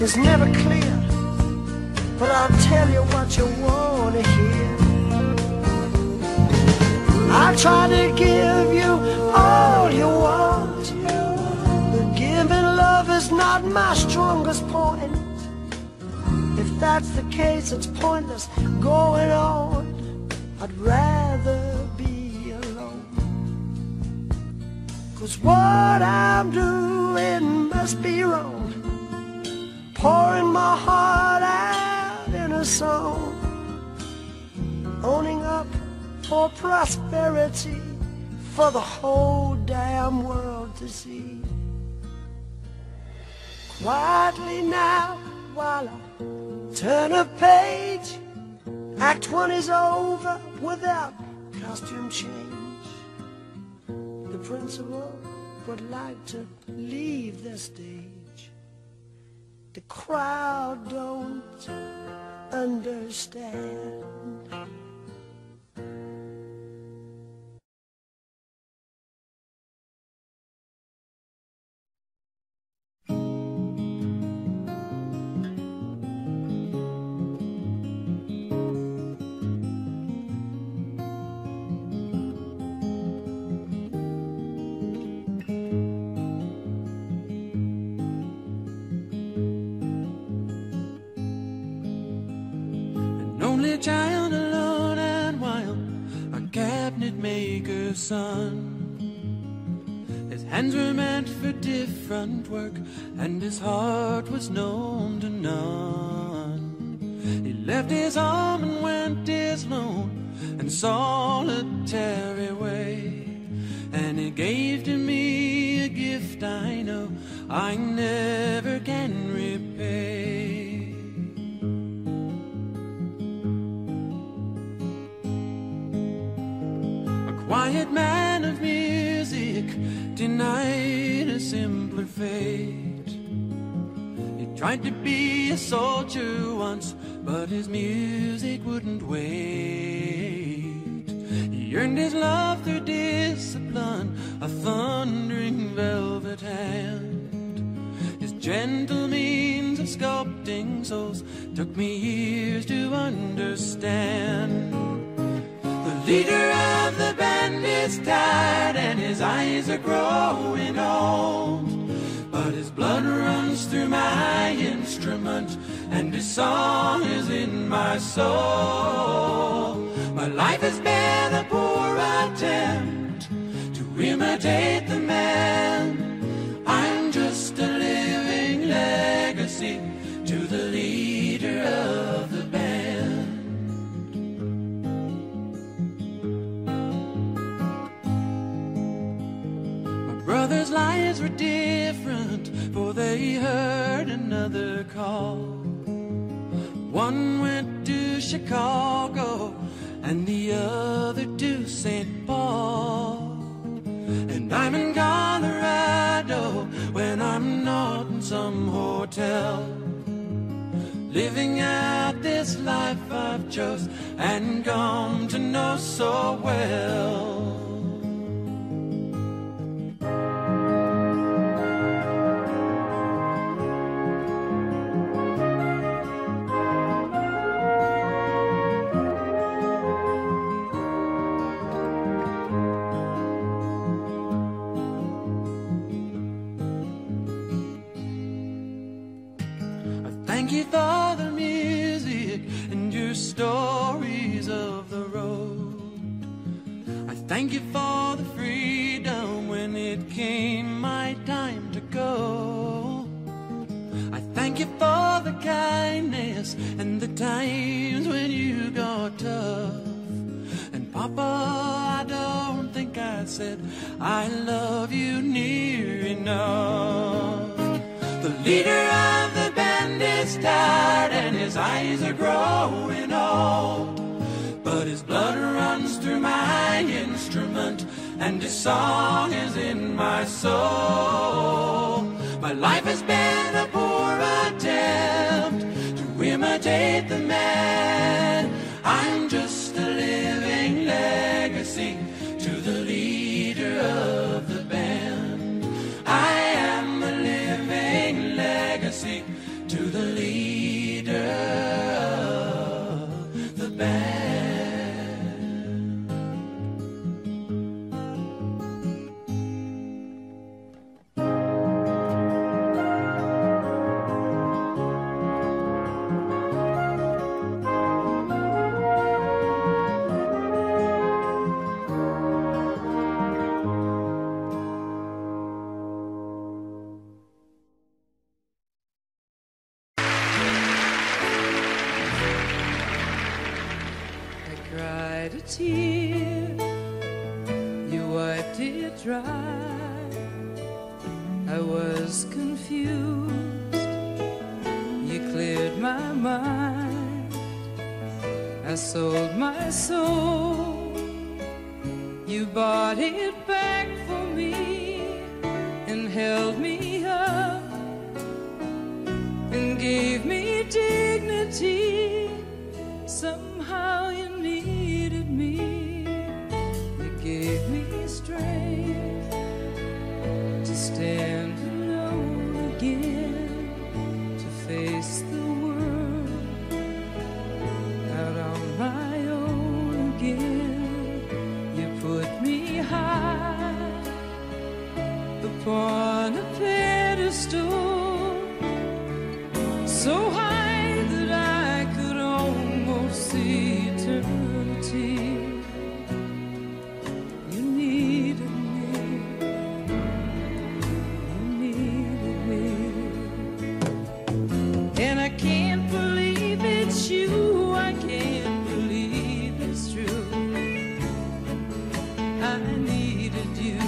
is never clear, but I'll tell you what you want to hear. I'll try to give you all you want, but giving love is not my strongest point. If that's the case, it's pointless going on. I'd rather be alone, 'cause what I'm doing must be wrong, pouring my heart out in a song, owning up for prosperity for the whole damn world to see. Quietly now, while I turn a page, Act 1 is over without costume change. The principal would like to leave the stage. The crowd don't understand. Child alone and wild, a cabinet maker's son. His hands were meant for different work, and his heart was known to none. He left his home and went his lone and solitary way, and he gave to me a gift I know I never can repay. Quiet man of music, denied a simpler fate. He tried to be a soldier once, but his music wouldn't wait. He earned his love through discipline, a thundering velvet hand. His gentle means of sculpting souls took me years to understand. The leader of the band is tired and his eyes are growing old, but his blood runs through my instrument and his song is in my soul. My life has been a poor attempt to imitate the man. I'm just a living legacy to the leader of the band. Brothers' lives were different, for they heard another call. One went to Chicago and the other to St. Paul. And I'm in Colorado when I'm not in some hotel, living out this life I've chose and come to know so well. Thank you for the music and your stories of the road. I thank you for the freedom when it came my time to go. I thank you for the kindness and the times when you got tough. And Papa, I don't think I said I love you near enough. The leader of the band is tired and his eyes are growing old, but his blood runs through my instrument and his song is in my soul. My life has been a poor attempt to imitate the man. I'm just a living legacy to the leader of the band. I am a living legacy to it dry. I was confused, you cleared my mind. I sold my soul, you bought it back for me and held me up and gave me dignity. Somehow you needed me, you gave me strength to stand alone again, to face the world out on my own again. You put me high upon a pedestal, so high that I could almost see eternity. You needed me, you needed me, and I can't believe it's you, I can't believe it's true. I needed you,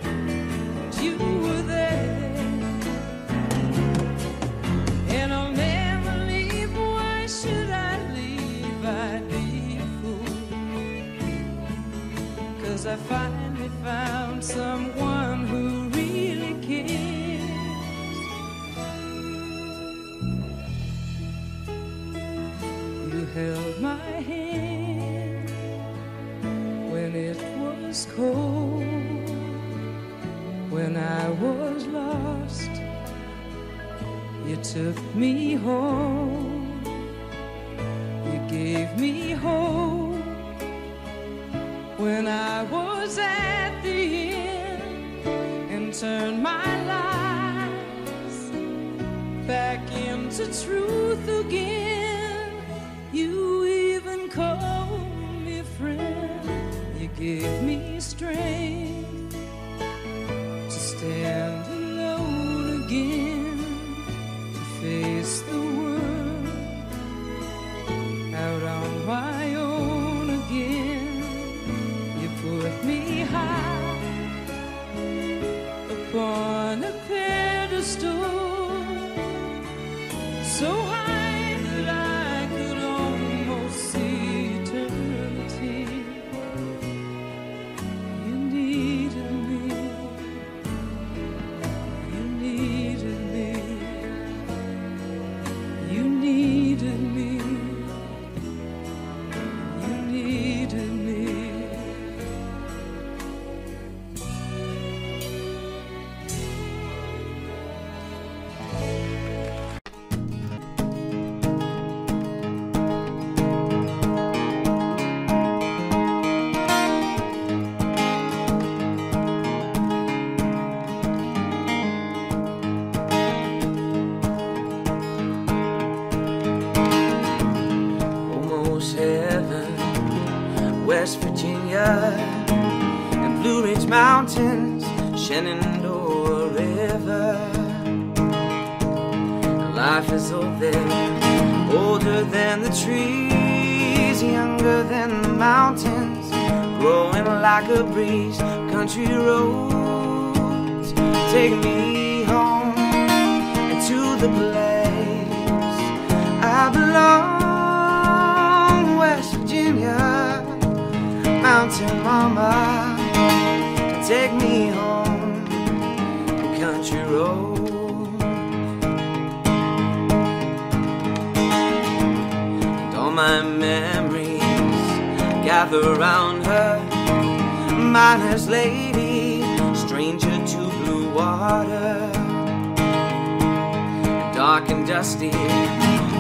and you were there, and I'll never leave. Why should I leave? I'd be a fool, 'cause I finally found someone who really cares. You held my hand when it was cold, when I was lost. You took me home, you gave me hope when I was at the end, and turned my lies back into truth again. You even called me friend, you gave me strength to stand alone again, to face the world out on my own again. You put me high upon a pedestal, so high that I could almost see eternity. You needed me, you needed me, you needed me, you needed me. Almost heaven, West Virginia, and Blue Ridge Mountains, Shenandoah River. Life is old there, older than the trees, younger than the mountains, growing like a breeze. Country roads take me home and to the place I belong. West Virginia, mountain mama, take me home, country road. And all my memories gather around her, miner's lady, stranger to blue water, dark and dusty,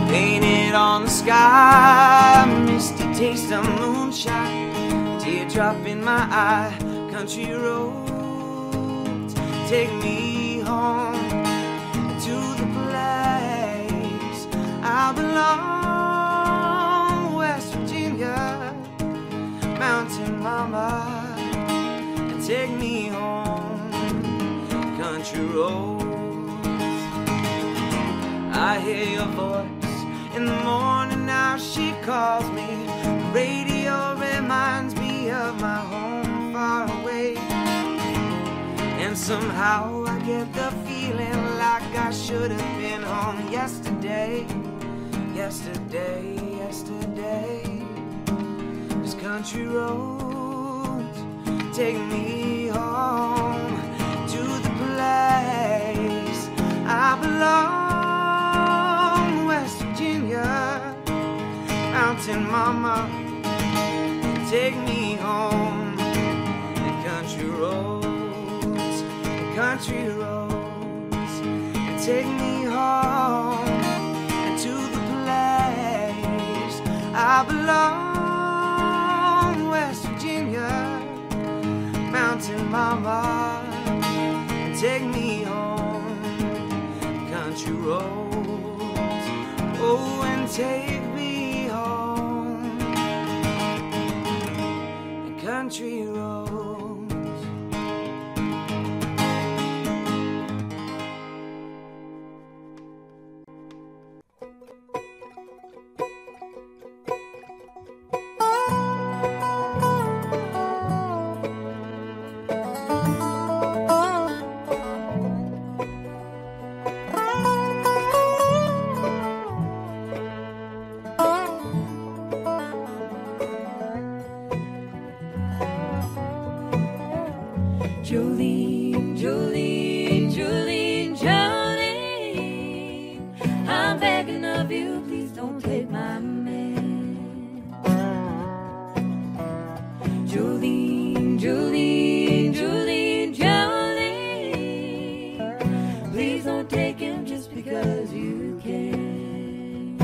painted on the sky, misty taste of moonshine, teardrop in my eye. Country roads take me home to the place I belong. West Virginia, mountain mama, take me home, country roads. I hear your voice in the morning, now she calls me. Radio reminds me of my home far away. somehow I get the feeling like I should have been home yesterday. Yesterday, yesterday. These country roads take me home to the place I belong. West Virginia, mountain mama, take me home. The country roads, the country roads, take me home and to the place I belong. West Virginia, mountain mama, take me home. Country roads, oh, and take me home. Country roads. Jolene, Jolene, Jolene, Jolene, I'm begging of you, please don't take my man. Jolene, Jolene, Jolene, Jolene, please don't take him just because you can.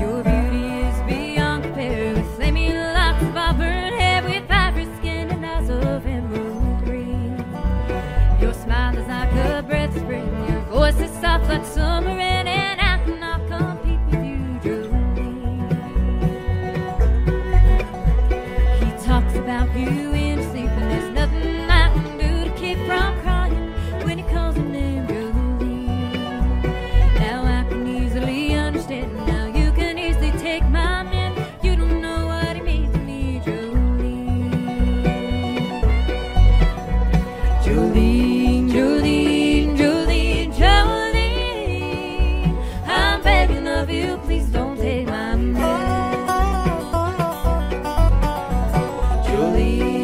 Your beauty is beyond compare with flaming locks of auburn hair with vibrant skin of emerald green. Your smile is like a breath of spring. Your voice is soft like summer rain, and I cannot compete with you, Jolene. He talks about you in his sleep, and there's nothing I can do to keep from crying when he calls your name, Jolene. Now I can easily understand. Now you can easily take my man. You don't know what he means to me, Jolene, Jolene, Jolene, Jolene, I'm begging of you, please don't take my man. Jolene.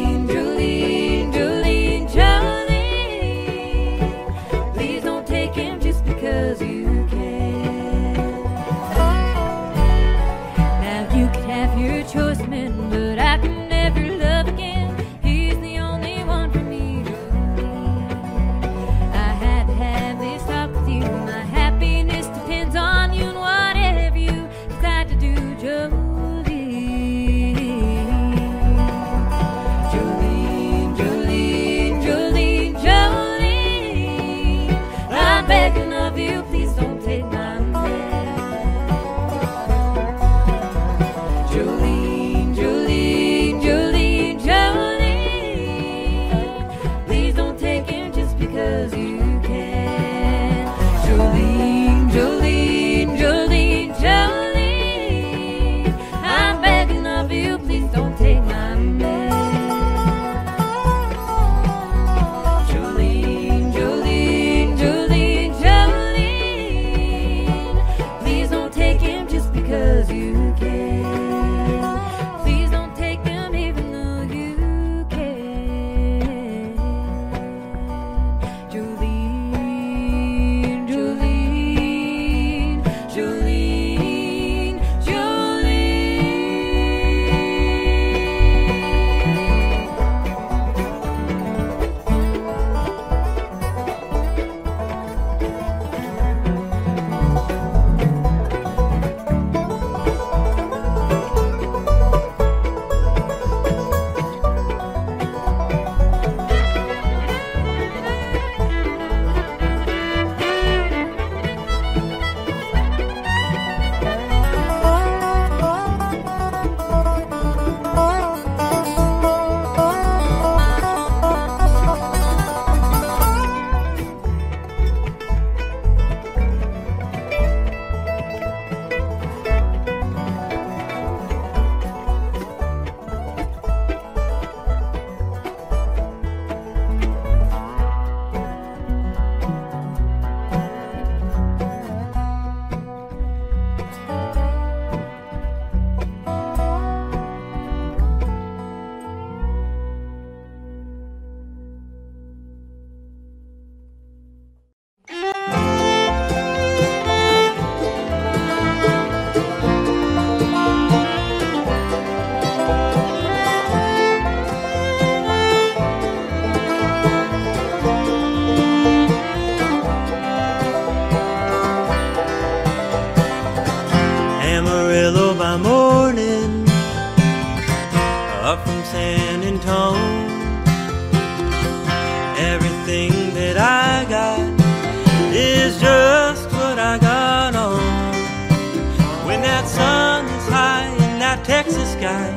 sky.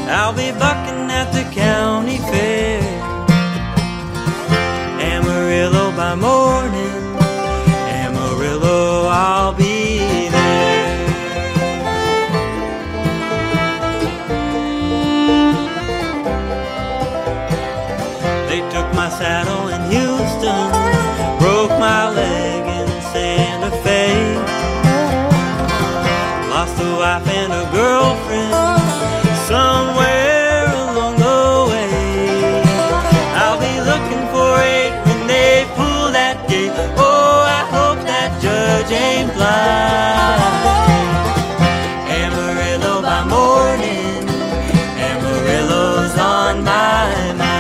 I'll be bucking at the county fair. Amarillo by morning, Amarillo, I'll be there. They took my saddle in Houston, broke my leg in Santa Fe, lost a wife and a girlfriend somewhere along the way. I'll be looking for it when they pull that gate. Oh, I hope that judge ain't blind. Amarillo by morning, Amarillo's on my mind.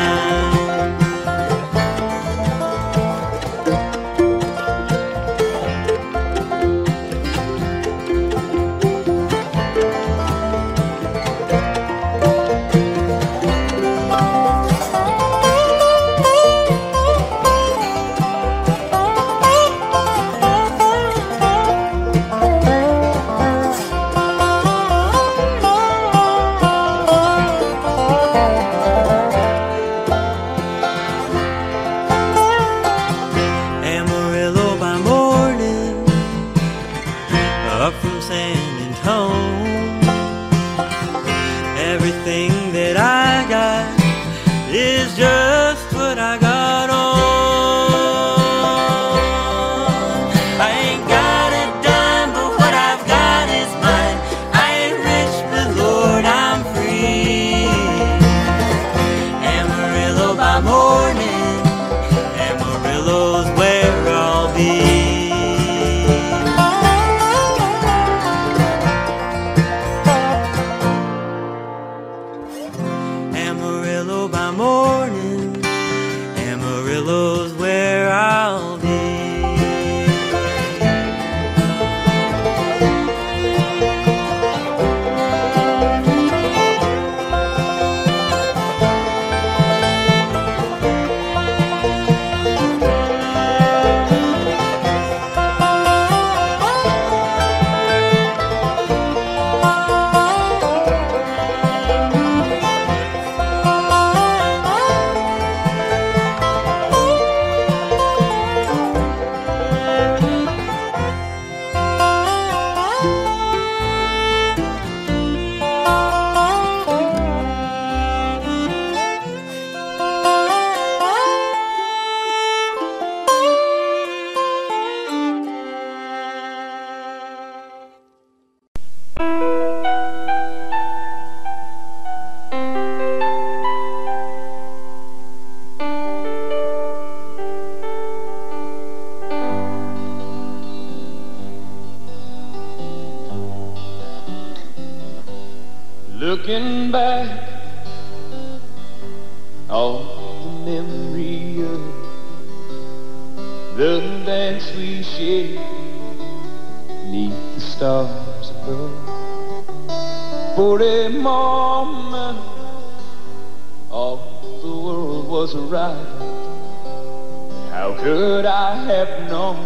Up from San Antonio, everything that I got is just what I got on. I ain't got a dime, but what I've got is mine. I ain't rich, but Lord, I'm free. Amarillo by morning, Amarillo's where I'll be. Amarillo by morning, Amarillo's where I'll be. Looking back on the memory of the dance we shared neath the stars above. For a moment all the world was right. How could I have known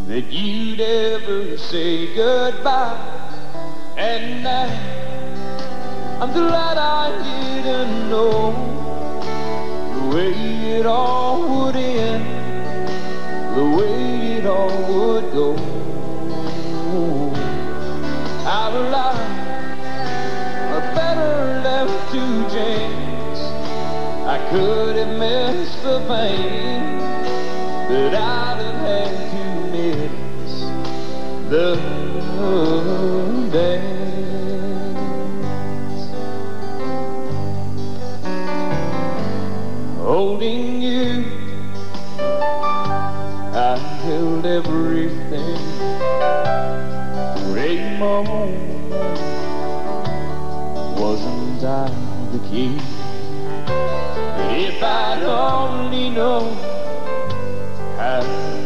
that you'd ever say goodbye? And now I'm glad I didn't know the way it all would end, the way it all would go. Our lives are better left to chance. I could have missed the pain, but I'd have had to miss the dance. Holding you, I held everything for a moment. Wasn't I the key? If I'd only known how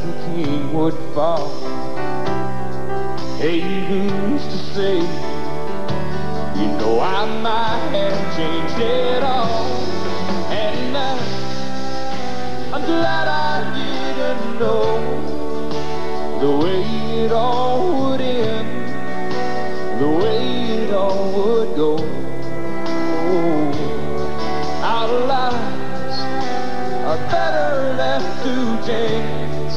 the king would fall. Hey, who's to say? You know I might have changed it all. And now I'm glad I didn't know the way it all would end, the way it all would go. Our lives are better left to chance.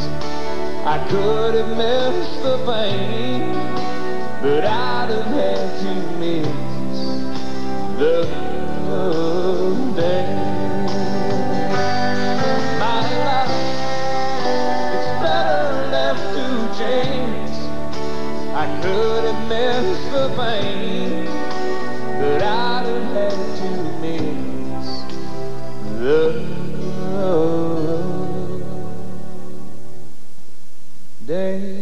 I could have missed the pain, but I'd have had to miss the dance. My life is better left to chance. I could have missed the pain, but I'd have had to miss the dance.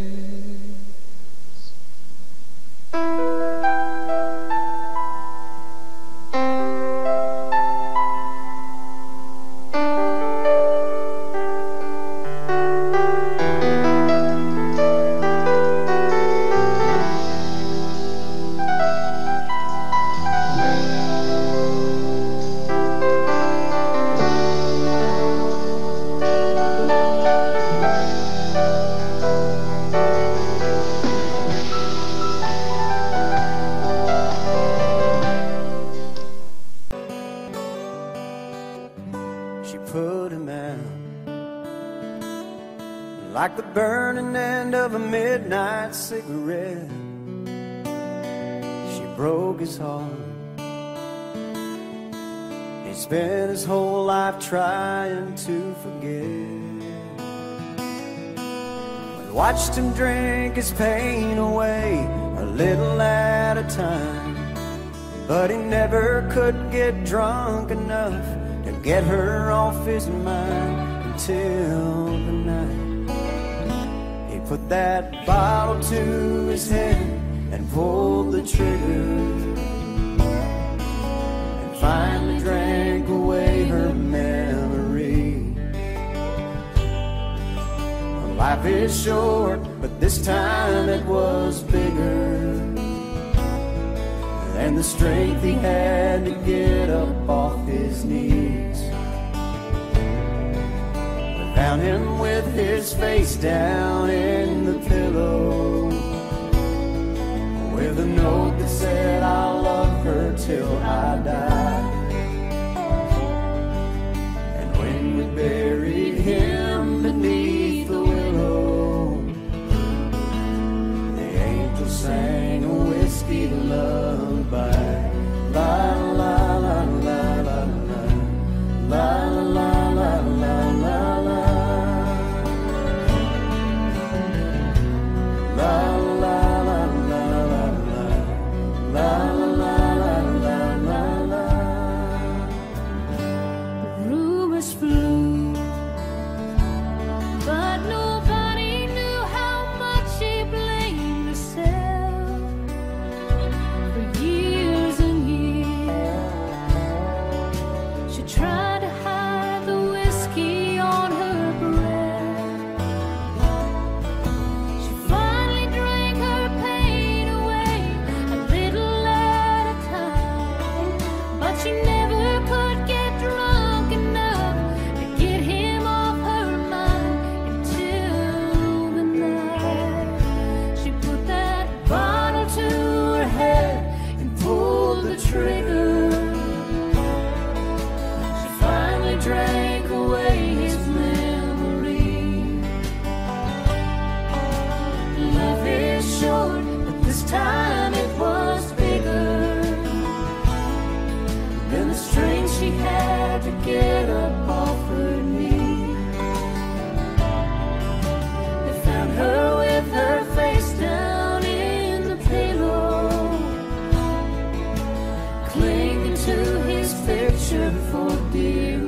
She put him out like the burning end of a midnight cigarette. She broke his heart. He spent his whole life trying to forget. We watched him drink his pain away a little at a time, but he never could get drunk enough to get her off his mind until the night he put that bottle to his head and pulled the trigger, and finally drank away her memory. Life is short, but this time it was bigger than the strength he had to get up off his knees. We found him with his face down in the pillow, with a note that said, I'll love her till I die. And when we buried him beneath the willow, the angel sang a whiskey lullaby. La la la la la la la la la la la la la la la la la la. Rumors flew, but nobody knew how much she blamed herself. For years and years, she tried to hide the whiskey on her breath. She finally drank her pain away a little at a time, but she never could get drunk enough to get him off her mind until the night she put that bottle to her head and pulled the trigger. She finally drank away his memory. Life is short, but this time it was bigger than the strength she had to get up off her knee. They found her with her face down in the pillow, clinging to his picture for dear